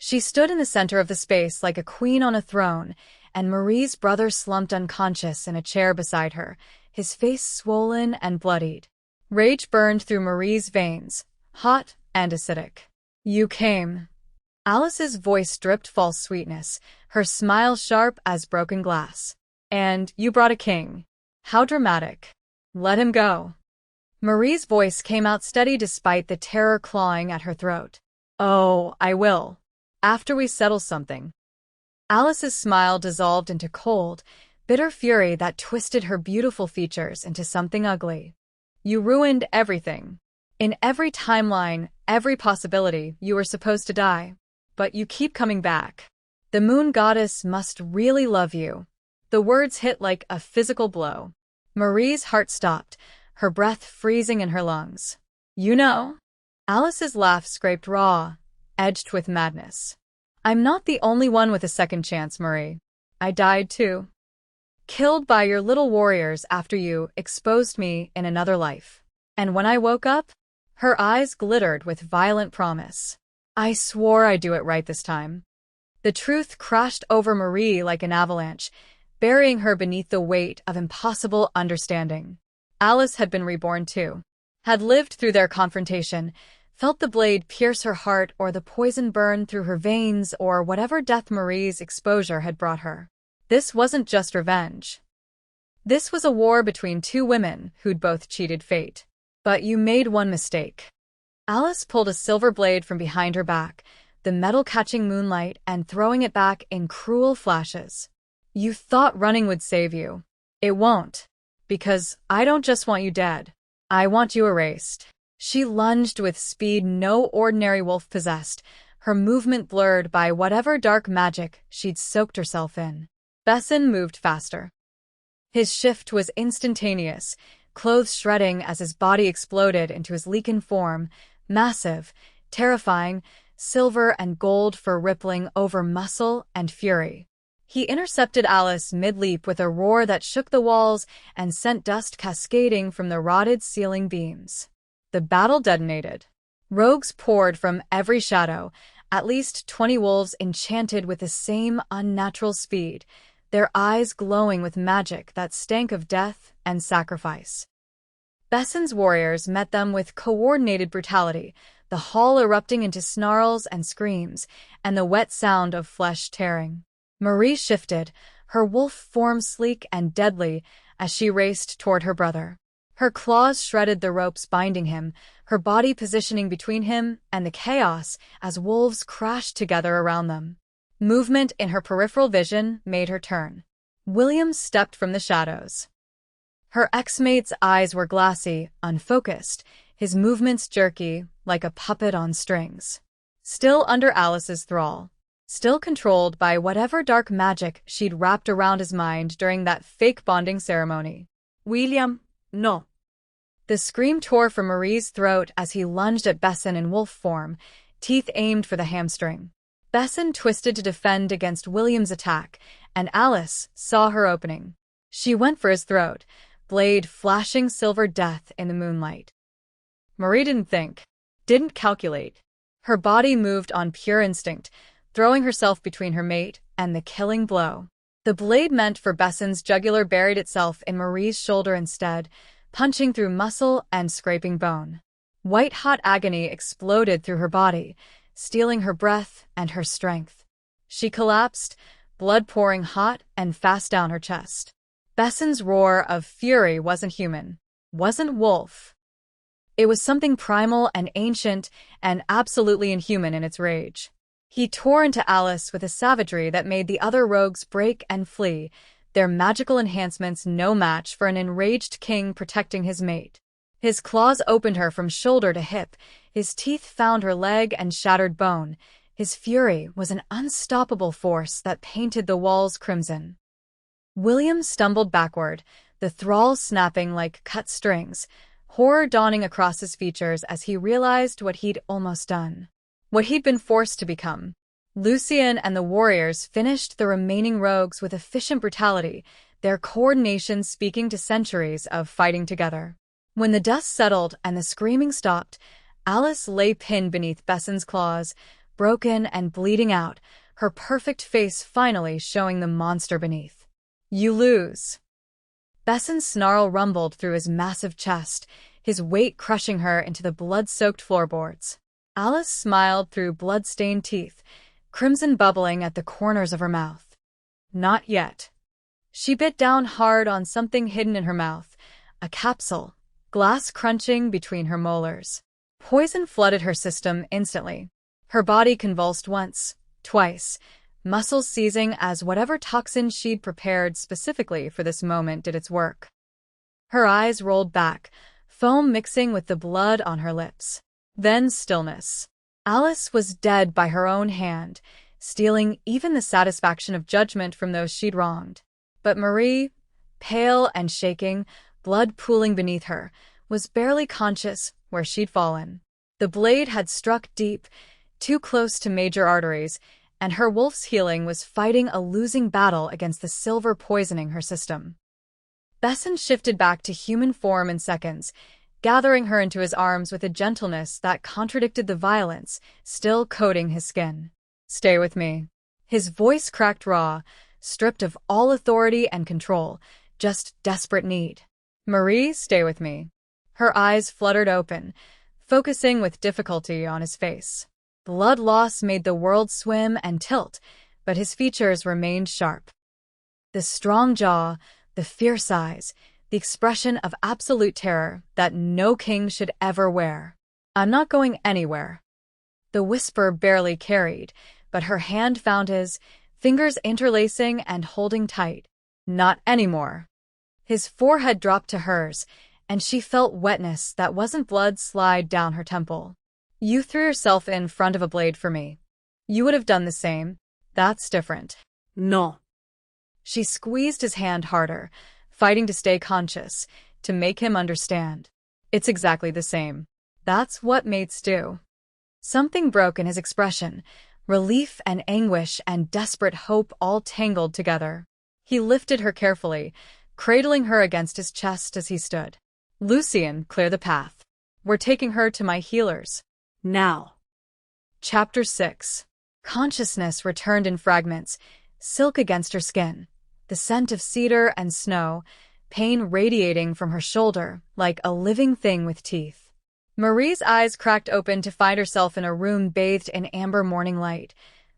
She stood in the center of the space like a queen on a throne, and Marie's brother slumped unconscious in a chair beside her, his face swollen and bloodied. Rage burned through Marie's veins, hot and acidic. "You came." Alice's voice dripped false sweetness, her smile sharp as broken glass. "And you brought a king. How dramatic. Let him go." Marie's voice came out steady despite the terror clawing at her throat. "Oh, I will. After we settle something." Alice's smile dissolved into cold, bitter fury that twisted her beautiful features into something ugly. "You ruined everything. In every timeline, every possibility, you were supposed to die. But you keep coming back. The moon goddess must really love you." The words hit like a physical blow. Marie's heart stopped, her breath freezing in her lungs. "You know?" Alice's laugh scraped raw, edged with madness. "I'm not the only one with a second chance, Marie. I died too. Killed by your little warriors after you exposed me in another life. And when I woke up," her eyes glittered with violent promise, "I swore I'd do it right this time." The truth crashed over Marie like an avalanche, burying her beneath the weight of impossible understanding. Alice had been reborn too, had lived through their confrontation, felt the blade pierce her heart or the poison burn through her veins or whatever death Marie's exposure had brought her. This wasn't just revenge. This was a war between two women who'd both cheated fate. "But you made one mistake." Alice pulled a silver blade from behind her back, the metal catching moonlight and throwing it back in cruel flashes. "You thought running would save you. It won't. Because I don't just want you dead. I want you erased." She lunged with speed no ordinary wolf possessed, her movement blurred by whatever dark magic she'd soaked herself in. Besson moved faster. His shift was instantaneous, clothes shredding as his body exploded into his leaken form, massive, terrifying, silver and gold fur rippling over muscle and fury. He intercepted Alice mid-leap with a roar that shook the walls and sent dust cascading from the rotted ceiling beams. The battle detonated. Rogues poured from every shadow, at least 20 wolves enchanted with the same unnatural speed, their eyes glowing with magic that stank of death and sacrifice. Besson's warriors met them with coordinated brutality, the hall erupting into snarls and screams, and the wet sound of flesh tearing. Marie shifted, her wolf form sleek and deadly, as she raced toward her brother. Her claws shredded the ropes binding him, her body positioning between him and the chaos as wolves crashed together around them. Movement in her peripheral vision made her turn. William stepped from the shadows. Her ex-mate's eyes were glassy, unfocused, his movements jerky, like a puppet on strings. Still under Alice's thrall. Still controlled by whatever dark magic she'd wrapped around his mind during that fake bonding ceremony. "William, no." The scream tore from Marie's throat as he lunged at Besson in wolf form, teeth aimed for the hamstring. Besson twisted to defend against William's attack, and Alice saw her opening. She went for his throat, blade flashing silver death in the moonlight. Marie didn't think, didn't calculate. Her body moved on pure instinct, throwing herself between her mate and the killing blow. The blade meant for Besson's jugular buried itself in Marie's shoulder instead, punching through muscle and scraping bone. White-hot agony exploded through her body, stealing her breath and her strength. She collapsed, blood pouring hot and fast down her chest. Besson's roar of fury wasn't human, wasn't wolf. It was something primal and ancient and absolutely inhuman in its rage. He tore into Alice with a savagery that made the other rogues break and flee, their magical enhancements no match for an enraged king protecting his mate. His claws opened her from shoulder to hip, his teeth found her leg and shattered bone. His fury was an unstoppable force that painted the walls crimson. William stumbled backward, the thrall snapping like cut strings, horror dawning across his features as he realized what he'd almost done. What he'd been forced to become. Lucien and the warriors finished the remaining rogues with efficient brutality, their coordination speaking to centuries of fighting together. When the dust settled and the screaming stopped, Alice lay pinned beneath Besson's claws, broken and bleeding out, her perfect face finally showing the monster beneath. "You lose." Besson's snarl rumbled through his massive chest, his weight crushing her into the blood-soaked floorboards. Alice smiled through blood-stained teeth, crimson bubbling at the corners of her mouth. "Not yet." She bit down hard on something hidden in her mouth, a capsule, glass crunching between her molars. Poison flooded her system instantly. Her body convulsed once, twice, muscles seizing as whatever toxin she'd prepared specifically for this moment did its work. Her eyes rolled back, foam mixing with the blood on her lips. Then stillness. Alice was dead by her own hand, stealing even the satisfaction of judgment from those she'd wronged. But Marie, pale and shaking, blood pooling beneath her, was barely conscious where she'd fallen. The blade had struck deep, too close to major arteries, and her wolf's healing was fighting a losing battle against the silver poisoning her system. Besson shifted back to human form in seconds, gathering her into his arms with a gentleness that contradicted the violence still coating his skin. "Stay with me." His voice cracked raw, stripped of all authority and control, just desperate need. "Marie, stay with me." Her eyes fluttered open, focusing with difficulty on his face. Blood loss made the world swim and tilt, but his features remained sharp. The strong jaw, the fierce eyes, the expression of absolute terror that no king should ever wear. "I'm not going anywhere." The whisper barely carried, but her hand found his, fingers interlacing and holding tight. "Not anymore." His forehead dropped to hers, and she felt wetness that wasn't blood slide down her temple. "You threw yourself in front of a blade for me. You would have done the same. That's different." No. She squeezed his hand harder, fighting to stay conscious, to make him understand. "It's exactly the same. That's what mates do." Something broke in his expression, relief and anguish and desperate hope all tangled together. He lifted her carefully, cradling her against his chest as he stood. "Lucian, clear the path. We're taking her to my healers." Now. Chapter 6. Consciousness returned in fragments, silk against her skin, the scent of cedar and snow, pain radiating from her shoulder like a living thing with teeth. Marie's eyes cracked open to find herself in a room bathed in amber morning light,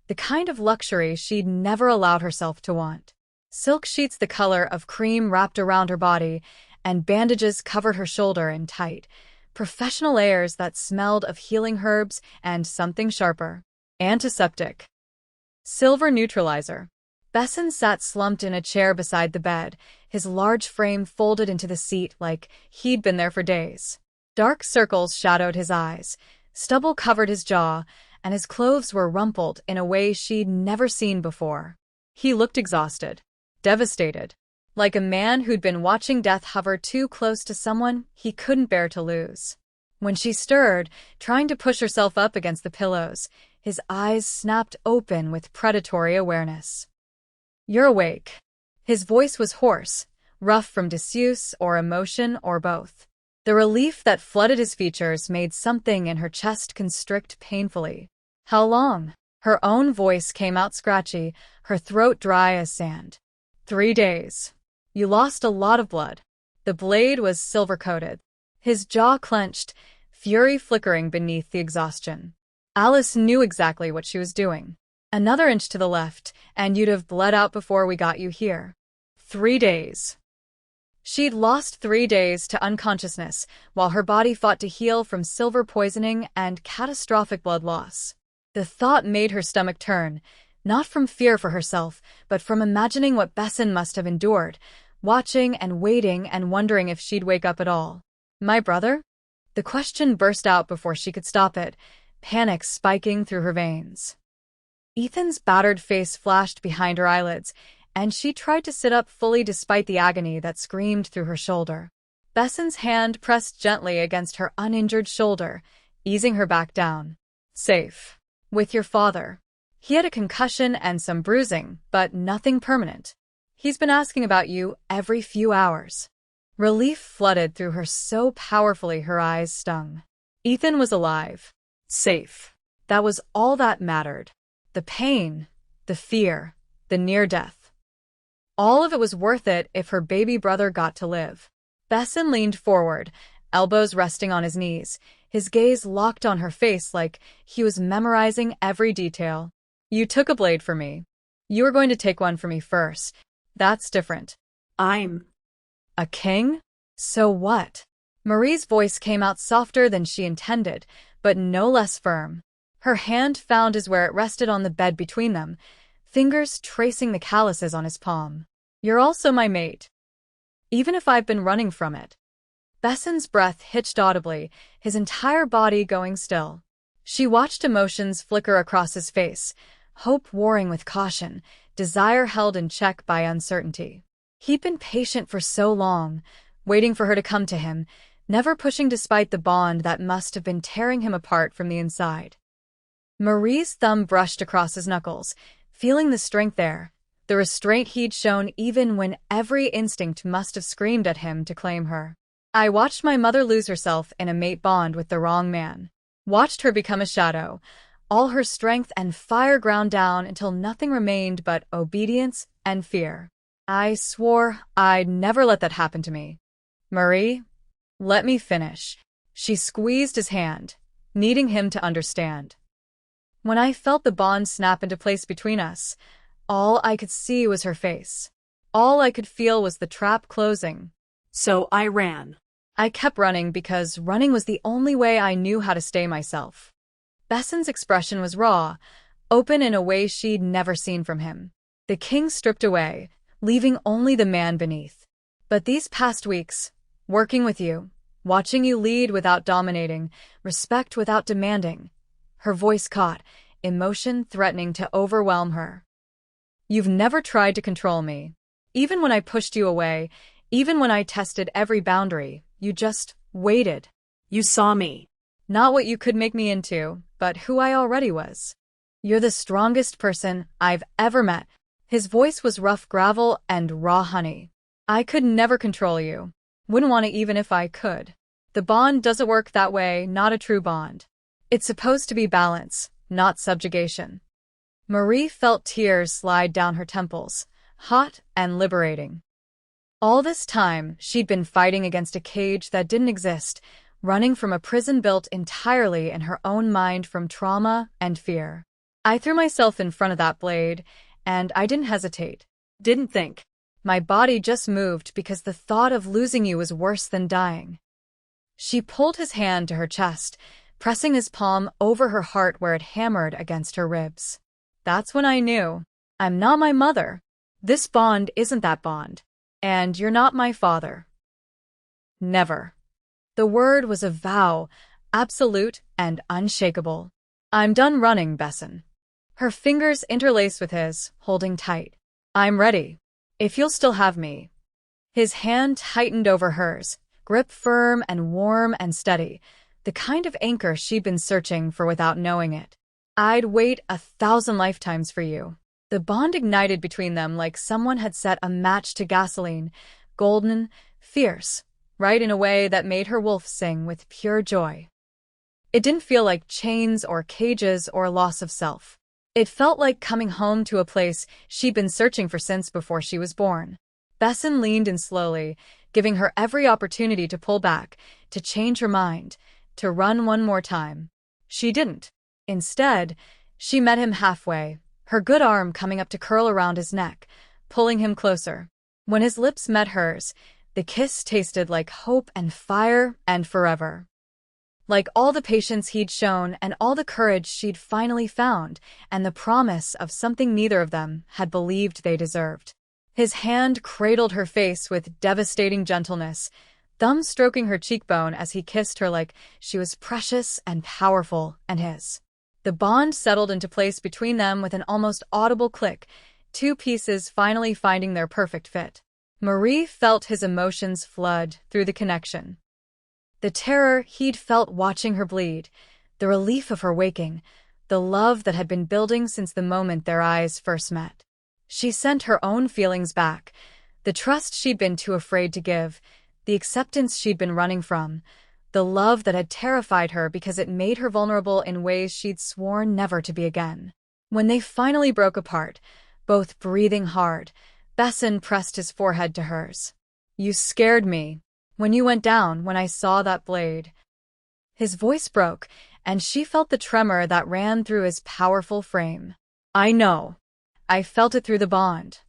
the kind of luxury she'd never allowed herself to want. Silk sheets the color of cream wrapped around her body, and bandages covered her shoulder in tight, professional layers that smelled of healing herbs and something sharper. Antiseptic. Silver neutralizer. Besson sat slumped in a chair beside the bed, his large frame folded into the seat like he'd been there for days. Dark circles shadowed his eyes, stubble covered his jaw, and his clothes were rumpled in a way she'd never seen before. He looked exhausted, devastated, like a man who'd been watching death hover too close to someone he couldn't bear to lose. When she stirred, trying to push herself up against the pillows, his eyes snapped open with predatory awareness. "You're awake." His voice was hoarse, rough from disuse or emotion or both. The relief that flooded his features made something in her chest constrict painfully. "How long?" Her own voice came out scratchy, her throat dry as sand. 3 days. You lost a lot of blood." The blade was silver-coated. His jaw clenched, fury flickering beneath the exhaustion. Alice knew exactly what she was doing. "Another inch to the left, and you'd have bled out before we got you here." 3 days. She'd lost 3 days to unconsciousness, while her body fought to heal from silver poisoning and catastrophic blood loss. The thought made her stomach turn, not from fear for herself, but from imagining what Besson must have endured, watching and waiting and wondering if she'd wake up at all. "My brother?" The question burst out before she could stop it, panic spiking through her veins. Ethan's battered face flashed behind her eyelids, and she tried to sit up fully despite the agony that screamed through her shoulder. Besson's hand pressed gently against her uninjured shoulder, easing her back down. "Safe. With your father. He had a concussion and some bruising, but nothing permanent. He's been asking about you every few hours." Relief flooded through her so powerfully her eyes stung. Ethan was alive. Safe. That was all that mattered. The pain, the fear, the near-death. All of it was worth it if her baby brother got to live. Besson leaned forward, elbows resting on his knees, his gaze locked on her face like he was memorizing every detail. You took a blade for me. You were going to take one for me first. That's different. I'm A king? So what? Marie's voice came out softer than she intended, but no less firm. Her hand found his where it rested on the bed between them, fingers tracing the calluses on his palm. You're also my mate. Even if I've been running from it. Besson's breath hitched audibly, his entire body going still. She watched emotions flicker across his face, hope warring with caution, desire held in check by uncertainty. He'd been patient for so long, waiting for her to come to him, never pushing despite the bond that must have been tearing him apart from the inside. Marie's thumb brushed across his knuckles, feeling the strength there, the restraint he'd shown even when every instinct must have screamed at him to claim her. I watched my mother lose herself in a mate bond with the wrong man. Watched her become a shadow, all her strength and fire ground down until nothing remained but obedience and fear. I swore I'd never let that happen to me. Marie, let me finish. She squeezed his hand, needing him to understand. When I felt the bond snap into place between us, all I could see was her face. All I could feel was the trap closing. So I ran. I kept running because running was the only way I knew how to stay myself. Besson's expression was raw, open in a way she'd never seen from him. The king stripped away, leaving only the man beneath. But these past weeks, working with you, watching you lead without dominating, respect without demanding, her voice caught, emotion threatening to overwhelm her. You've never tried to control me. Even when I pushed you away, even when I tested every boundary, you just waited. You saw me. Not what you could make me into, but who I already was. You're the strongest person I've ever met. His voice was rough gravel and raw honey. I could never control you. Wouldn't want to even if I could. The bond doesn't work that way, not a true bond. It's supposed to be balance, not subjugation. Marie felt tears slide down her temples, hot and liberating. All this time, she'd been fighting against a cage that didn't exist, running from a prison built entirely in her own mind from trauma and fear. I threw myself in front of that blade, and I didn't hesitate. Didn't think. My body just moved because the thought of losing you was worse than dying. She pulled his hand to her chest, pressing his palm over her heart where it hammered against her ribs. That's when I knew. I'm not my mother. This bond isn't that bond. And you're not my father. Never. The word was a vow, absolute and unshakable. I'm done running, Besson. Her fingers interlaced with his, holding tight. I'm ready. If you'll still have me. His hand tightened over hers, grip firm and warm and steady, the kind of anchor she'd been searching for without knowing it. I'd wait 1,000 lifetimes for you. The bond ignited between them like someone had set a match to gasoline, golden, fierce, right in a way that made her wolf sing with pure joy. It didn't feel like chains or cages or loss of self. It felt like coming home to a place she'd been searching for since before she was born. Besson leaned in slowly, giving her every opportunity to pull back, to change her mind, to run one more time. She didn't. Instead, she met him halfway, her good arm coming up to curl around his neck, pulling him closer. When his lips met hers, the kiss tasted like hope and fire and forever. Like all the patience he'd shown and all the courage she'd finally found, and the promise of something neither of them had believed they deserved. His hand cradled her face with devastating gentleness, thumb stroking her cheekbone as he kissed her like she was precious and powerful and his. The bond settled into place between them with an almost audible click, two pieces finally finding their perfect fit. Marie felt his emotions flood through the connection. The terror he'd felt watching her bleed, the relief of her waking, the love that had been building since the moment their eyes first met. She sent her own feelings back, the trust she'd been too afraid to give, the acceptance she'd been running from, the love that had terrified her because it made her vulnerable in ways she'd sworn never to be again. When they finally broke apart, both breathing hard, Besson pressed his forehead to hers. "You scared me. When you went down, when I saw that blade." His voice broke, and she felt the tremor that ran through his powerful frame. "I know. I felt it through the bond."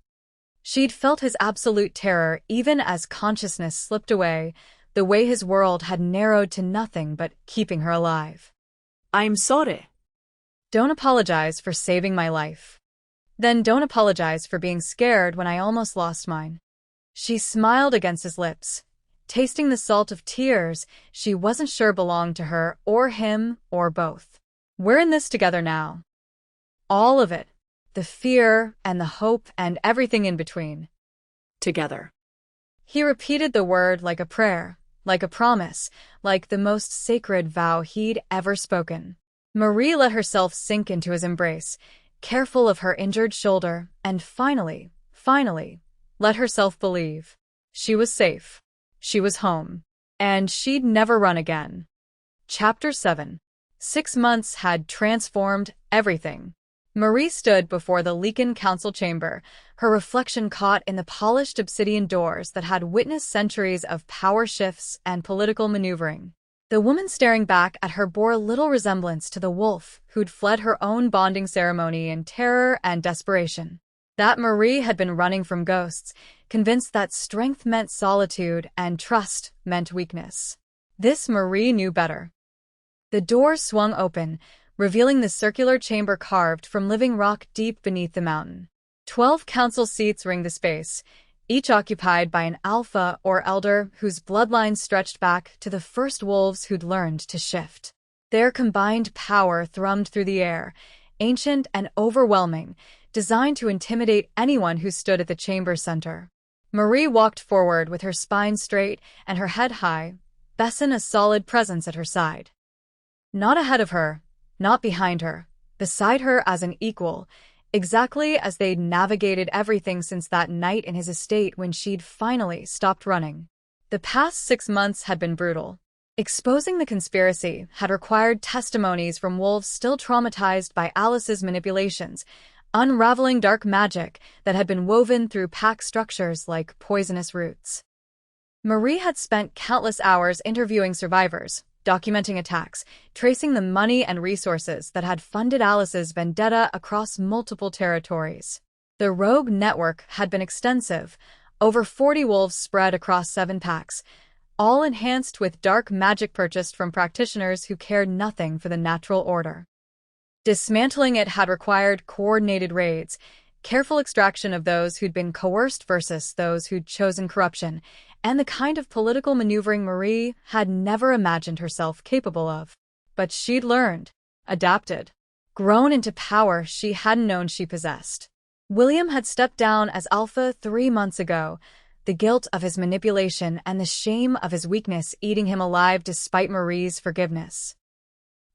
She'd felt his absolute terror even as consciousness slipped away, the way his world had narrowed to nothing but keeping her alive. "I'm sorry." "Don't apologize for saving my life. Then don't apologize for being scared when I almost lost mine." She smiled against his lips, tasting the salt of tears she wasn't sure belonged to her or him or both. "We're in this together now. All of it. The fear and the hope and everything in between." Together. He repeated the word like a prayer, like a promise, like the most sacred vow he'd ever spoken. Marie let herself sink into his embrace, careful of her injured shoulder, and finally, let herself believe. She was safe. She was home. And she'd never run again. Chapter 7. 6 months had transformed everything. Marie stood before the Leakin council chamber, her reflection caught in the polished obsidian doors that had witnessed centuries of power shifts and political maneuvering. The woman staring back at her bore little resemblance to the wolf who'd fled her own bonding ceremony in terror and desperation. That Marie had been running from ghosts, convinced that strength meant solitude and trust meant weakness. This Marie knew better. The door swung open, revealing the circular chamber carved from living rock deep beneath the mountain. 12 council seats ringed the space, each occupied by an alpha or elder whose bloodline stretched back to the first wolves who'd learned to shift. Their combined power thrummed through the air, ancient and overwhelming, designed to intimidate anyone who stood at the chamber's center. Marie walked forward with her spine straight and her head high, Besson a solid presence at her side. Not ahead of her, not behind her, beside her as an equal, exactly as they'd navigated everything since that night in his estate when she'd finally stopped running. The past 6 months had been brutal. Exposing the conspiracy had required testimonies from wolves still traumatized by Alice's manipulations, unraveling dark magic that had been woven through pack structures like poisonous roots. Marie had spent countless hours interviewing survivors, documenting attacks, tracing the money and resources that had funded Alice's vendetta across multiple territories. The rogue network had been extensive, over 40 wolves spread across 7 packs, all enhanced with dark magic purchased from practitioners who cared nothing for the natural order. Dismantling it had required coordinated raids, careful extraction of those who'd been coerced versus those who'd chosen corruption, and the kind of political maneuvering Marie had never imagined herself capable of. But she'd learned, adapted, grown into power she hadn't known she possessed. William had stepped down as Alpha 3 months ago, the guilt of his manipulation and the shame of his weakness eating him alive despite Marie's forgiveness.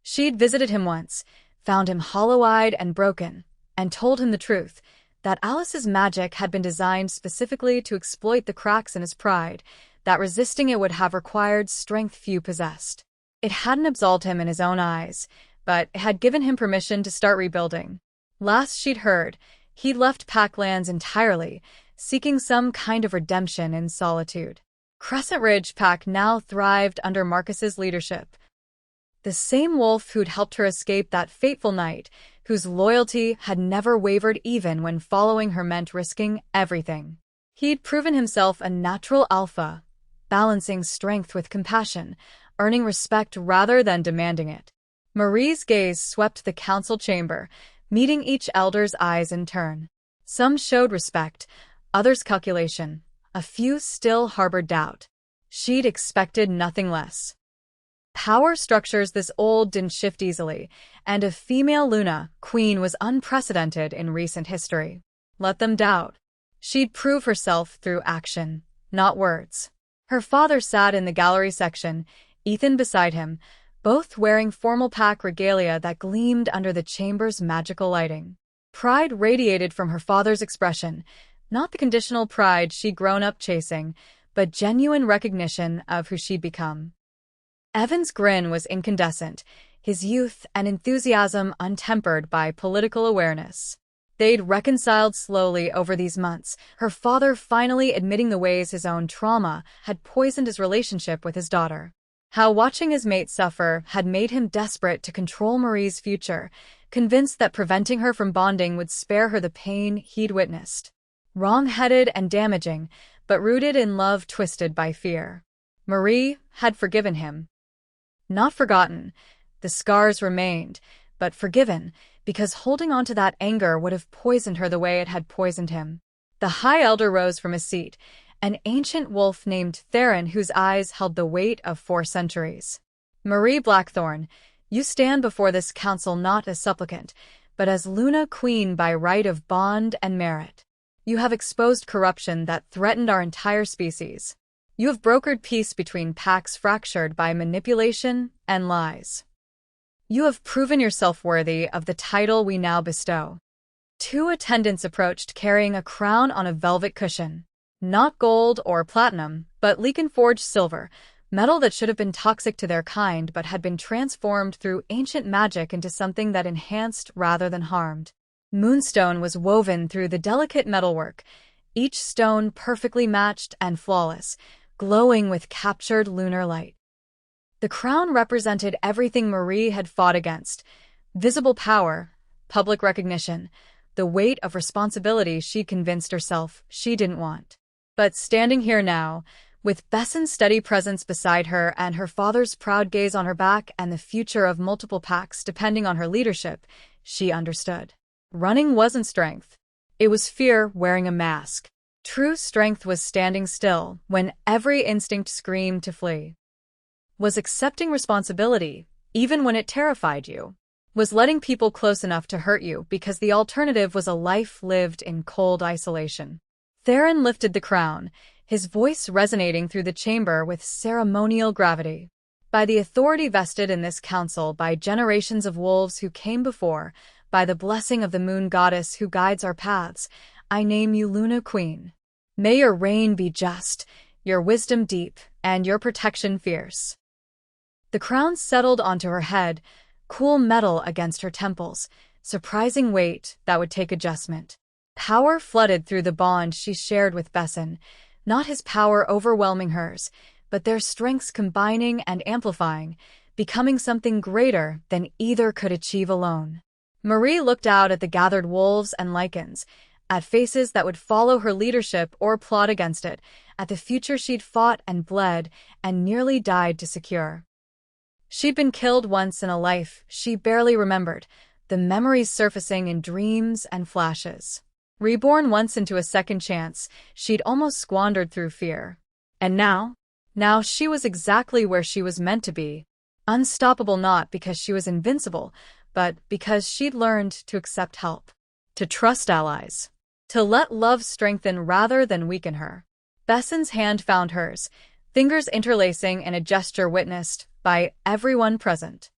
She'd visited him once, found him hollow-eyed and broken, and told him the truth, that Alice's magic had been designed specifically to exploit the cracks in his pride, that resisting it would have required strength few possessed. It hadn't absolved him in his own eyes, but it had given him permission to start rebuilding. Last she'd heard, he'd left Packlands entirely, seeking some kind of redemption in solitude. Crescent Ridge Pack now thrived under Marcus's leadership. The same wolf who'd helped her escape that fateful night, whose loyalty had never wavered even when following her meant risking everything. He'd proven himself a natural alpha, balancing strength with compassion, earning respect rather than demanding it. Marie's gaze swept the council chamber, meeting each elder's eyes in turn. Some showed respect, others calculation, a few still harbored doubt. She'd expected nothing less. Power structures this old didn't shift easily, and a female Luna, queen, was unprecedented in recent history. Let them doubt. She'd prove herself through action, not words. Her father sat in the gallery section, Ethan beside him, both wearing formal pack regalia that gleamed under the chamber's magical lighting. Pride radiated from her father's expression, not the conditional pride she'd grown up chasing, but genuine recognition of who she'd become. Evan's grin was incandescent, his youth and enthusiasm untempered by political awareness. They'd reconciled slowly over these months, her father finally admitting the ways his own trauma had poisoned his relationship with his daughter. How watching his mate suffer had made him desperate to control Marie's future, convinced that preventing her from bonding would spare her the pain he'd witnessed. Wrong-headed and damaging, but rooted in love twisted by fear. Marie had forgiven him. Not forgotten. The scars remained, but forgiven, because holding on to that anger would have poisoned her the way it had poisoned him. The High Elder rose from his seat, an ancient wolf named Theron whose eyes held the weight of 4 centuries. Marie Blackthorn, you stand before this council not as supplicant, but as Luna Queen by right of bond and merit. You have exposed corruption that threatened our entire species. You have brokered peace between packs fractured by manipulation and lies. You have proven yourself worthy of the title we now bestow. 2 attendants approached carrying a crown on a velvet cushion. Not gold or platinum, but Leaken-forged silver, metal that should have been toxic to their kind but had been transformed through ancient magic into something that enhanced rather than harmed. Moonstone was woven through the delicate metalwork, each stone perfectly matched and flawless, glowing with captured lunar light. The crown represented everything Marie had fought against: visible power, public recognition, the weight of responsibility she convinced herself she didn't want. But standing here now, with Besson's steady presence beside her and her father's proud gaze on her back and the future of multiple packs depending on her leadership, she understood. Running wasn't strength. It was fear wearing a mask. True strength was standing still when every instinct screamed to flee. Was accepting responsibility, even when it terrified you. Was letting people close enough to hurt you because the alternative was a life lived in cold isolation. Theron lifted the crown, his voice resonating through the chamber with ceremonial gravity. By the authority vested in this council by generations of wolves who came before, by the blessing of the moon goddess who guides our paths, I name you Luna Queen. May your reign be just, your wisdom deep, and your protection fierce. The crown settled onto her head, cool metal against her temples, surprising weight that would take adjustment. Power flooded through the bond she shared with Besson, not his power overwhelming hers, but their strengths combining and amplifying, becoming something greater than either could achieve alone. Marie looked out at the gathered wolves and lichens, at faces that would follow her leadership or plot against it, at the future she'd fought and bled and nearly died to secure. She'd been killed once in a life she barely remembered, the memories surfacing in dreams and flashes. Reborn once into a second chance she'd almost squandered through fear. And now she was exactly where she was meant to be. Unstoppable not because she was invincible, but because she'd learned to accept help, to trust allies, to let love strengthen rather than weaken her. Besson's hand found hers, fingers interlacing in a gesture witnessed by everyone present.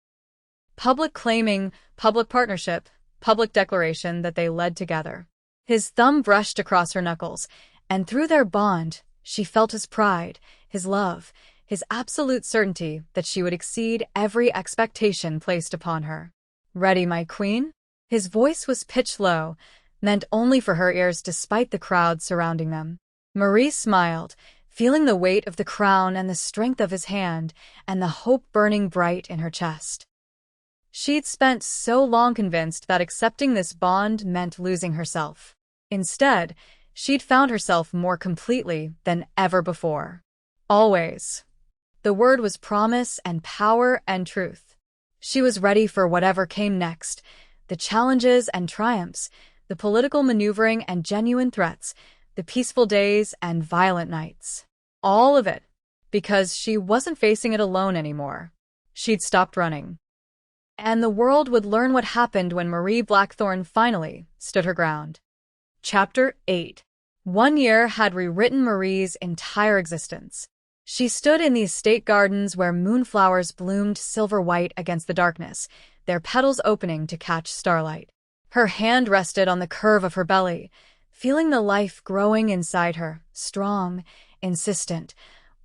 Public claiming, public partnership, public declaration that they led together. His thumb brushed across her knuckles, and through their bond, she felt his pride, his love, his absolute certainty that she would exceed every expectation placed upon her. Ready, my queen? His voice was pitched low, meant only for her ears despite the crowd surrounding them. Marie smiled, feeling the weight of the crown and the strength of his hand and the hope burning bright in her chest. She'd spent so long convinced that accepting this bond meant losing herself. Instead, she'd found herself more completely than ever before. Always. The word was promise and power and truth. She was ready for whatever came next, the challenges and triumphs, the political maneuvering and genuine threats, the peaceful days and violent nights. All of it, because she wasn't facing it alone anymore. She'd stopped running. And the world would learn what happened when Marie Blackthorn finally stood her ground. Chapter 8. 1 year had rewritten Marie's entire existence. She stood in the estate gardens where moonflowers bloomed silver-white against the darkness, their petals opening to catch starlight. Her hand rested on the curve of her belly, feeling the life growing inside her, strong, insistent,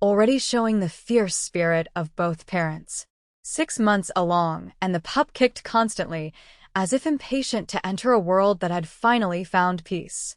already showing the fierce spirit of both parents. 6 months along, and the pup kicked constantly, as if impatient to enter a world that had finally found peace.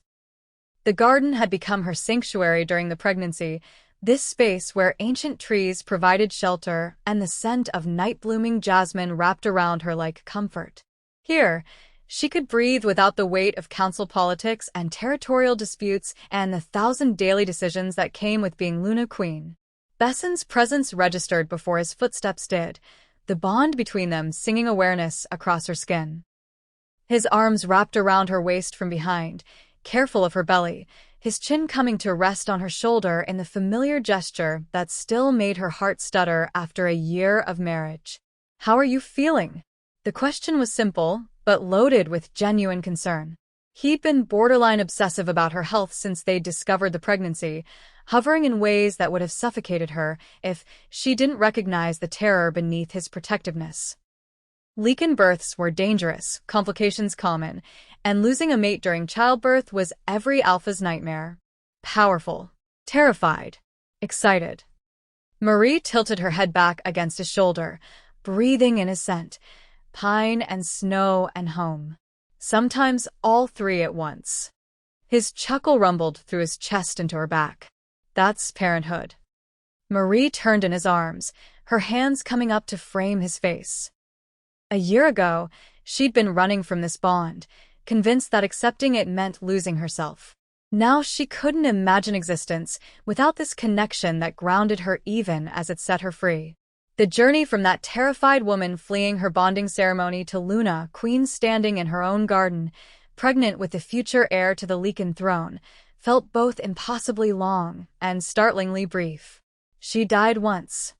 The garden had become her sanctuary during the pregnancy, this space where ancient trees provided shelter and the scent of night-blooming jasmine wrapped around her like comfort. Here, she could breathe without the weight of council politics and territorial disputes and the 1,000 daily decisions that came with being Luna Queen. Bessen's presence registered before his footsteps did, the bond between them singing awareness across her skin. His arms wrapped around her waist from behind, careful of her belly, his chin coming to rest on her shoulder in the familiar gesture that still made her heart stutter after a year of marriage. "How are you feeling?" The question was simple, but loaded with genuine concern. He'd been borderline obsessive about her health since they'd discovered the pregnancy, hovering in ways that would have suffocated her if she didn't recognize the terror beneath his protectiveness. Leak-in births were dangerous, complications common, and losing a mate during childbirth was every alpha's nightmare. Powerful, terrified, excited. Marie tilted her head back against his shoulder, breathing in his scent, pine and snow and home. Sometimes all three at once. His chuckle rumbled through his chest into her back. That's parenthood. Marie turned in his arms, her hands coming up to frame his face. A year ago, she'd been running from this bond, convinced that accepting it meant losing herself. Now she couldn't imagine existence without this connection that grounded her even as it set her free. The journey from that terrified woman fleeing her bonding ceremony to Luna, queen standing in her own garden, pregnant with the future heir to the Leakin throne, felt both impossibly long and startlingly brief. She died once.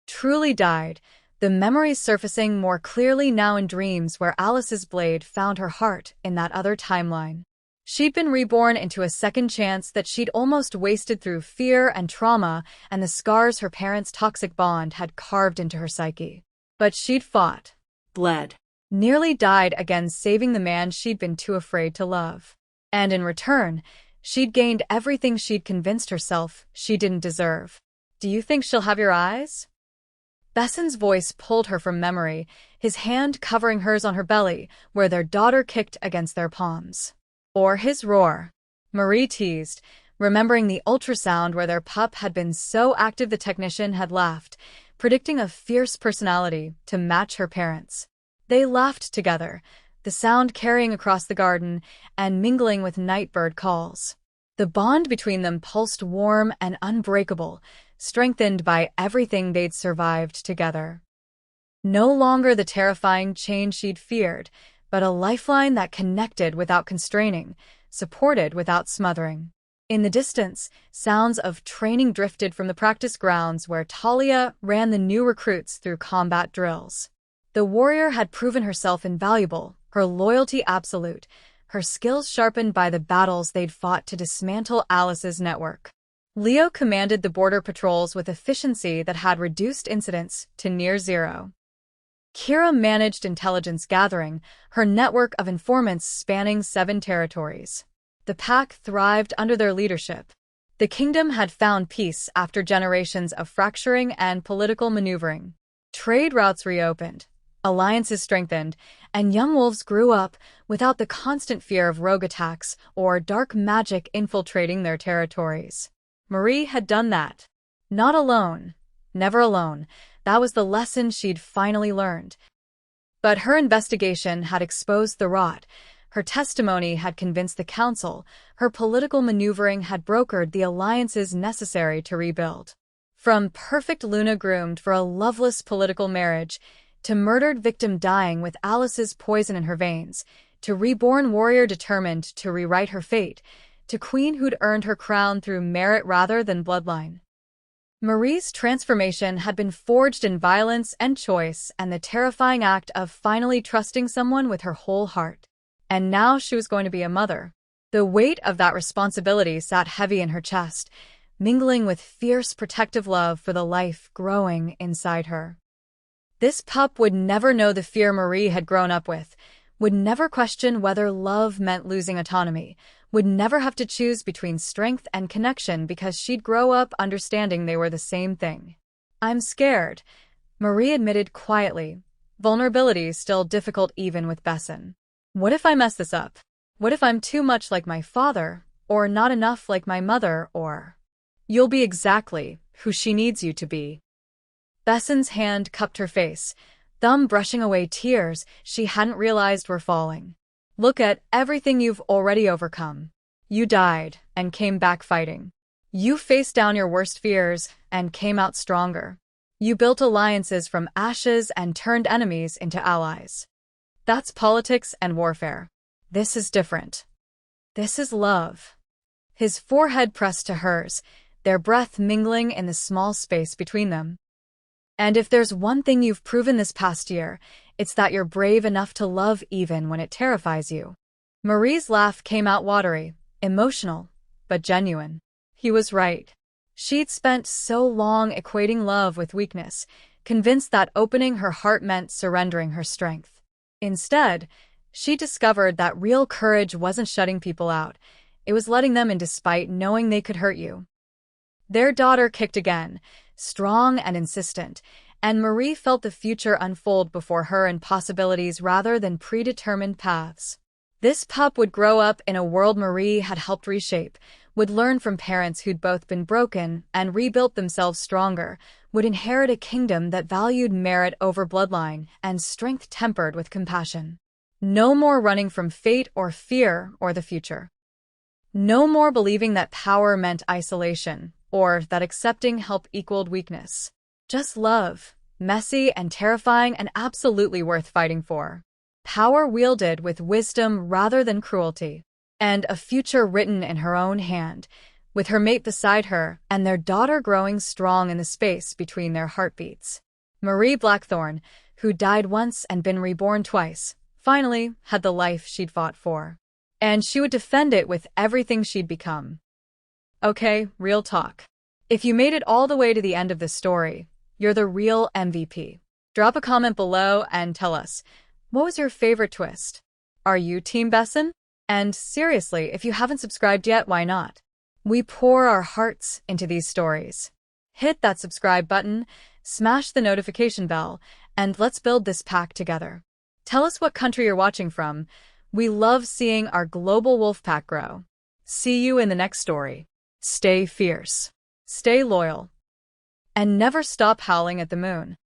Truly died, the memories surfacing more clearly now in dreams where Alice's blade found her heart in that other timeline. She'd been reborn into a second chance that she'd almost wasted through fear and trauma and the scars her parents' toxic bond had carved into her psyche. But she'd fought, bled, nearly died again saving the man she'd been too afraid to love. And in return, she'd gained everything she'd convinced herself she didn't deserve. "Do you think she'll have your eyes?" Bessen's voice pulled her from memory, his hand covering hers on her belly, where their daughter kicked against their palms. Or his roar. Marie teased, remembering the ultrasound where their pup had been so active the technician had laughed, predicting a fierce personality to match her parents'. They laughed together, the sound carrying across the garden and mingling with nightbird calls. The bond between them pulsed warm and unbreakable, strengthened by everything they'd survived together. No longer the terrifying change she'd feared, but a lifeline that connected without constraining, supported without smothering. In the distance, sounds of training drifted from the practice grounds where Talia ran the new recruits through combat drills. The warrior had proven herself invaluable, her loyalty absolute, her skills sharpened by the battles they'd fought to dismantle Alice's network. Leo commanded the border patrols with efficiency that had reduced incidents to near zero. Kira managed intelligence gathering, her network of informants spanning 7 territories. The pack thrived under their leadership. The kingdom had found peace after generations of fracturing and political maneuvering. Trade routes reopened, alliances strengthened, and young wolves grew up without the constant fear of rogue attacks or dark magic infiltrating their territories. Marie had done that. Not alone. Never alone. That was the lesson she'd finally learned. But her investigation had exposed the rot. Her testimony had convinced the council. Her political maneuvering had brokered the alliances necessary to rebuild. From perfect Luna groomed for a loveless political marriage, to murdered victim dying with Alice's poison in her veins, to reborn warrior determined to rewrite her fate, to queen who'd earned her crown through merit rather than bloodline. Marie's transformation had been forged in violence and choice and the terrifying act of finally trusting someone with her whole heart. And now she was going to be a mother. The weight of that responsibility sat heavy in her chest, mingling with fierce protective love for the life growing inside her. This pup would never know the fear Marie had grown up with, would never question whether love meant losing autonomy, would never have to choose between strength and connection because she'd grow up understanding they were the same thing. I'm scared, Marie admitted quietly, vulnerability still difficult even with Besson. What if I mess this up? What if I'm too much like my father, or not enough like my mother, or... You'll be exactly who she needs you to be. Besson's hand cupped her face, thumb brushing away tears she hadn't realized were falling. Look at everything you've already overcome. You died and came back fighting. You faced down your worst fears and came out stronger. You built alliances from ashes and turned enemies into allies. That's politics and warfare. This is different. This is love. His forehead pressed to hers, their breath mingling in the small space between them. And if there's one thing you've proven this past year, it's that you're brave enough to love even when it terrifies you. Marie's laugh came out watery, emotional, but genuine. He was right. She'd spent so long equating love with weakness, convinced that opening her heart meant surrendering her strength. Instead, she discovered that real courage wasn't shutting people out, it was letting them in despite knowing they could hurt you. Their daughter kicked again, strong and insistent, and Marie felt the future unfold before her in possibilities rather than predetermined paths. This pup would grow up in a world Marie had helped reshape, would learn from parents who'd both been broken and rebuilt themselves stronger, would inherit a kingdom that valued merit over bloodline and strength tempered with compassion. No more running from fate or fear or the future. No more believing that power meant isolation, or that accepting help equaled weakness. Just love, messy and terrifying and absolutely worth fighting for. Power wielded with wisdom rather than cruelty. And a future written in her own hand, with her mate beside her and their daughter growing strong in the space between their heartbeats. Marie Blackthorne, who died once and been reborn twice, finally had the life she'd fought for. And she would defend it with everything she'd become. Okay, real talk. If you made it all the way to the end of this story, you're the real MVP. Drop a comment below and tell us, what was your favorite twist? Are you Team Besson? And seriously, if you haven't subscribed yet, why not? We pour our hearts into these stories. Hit that subscribe button, smash the notification bell, and let's build this pack together. Tell us what country you're watching from. We love seeing our global wolf pack grow. See you in the next story. Stay fierce, stay loyal, and never stop howling at the moon.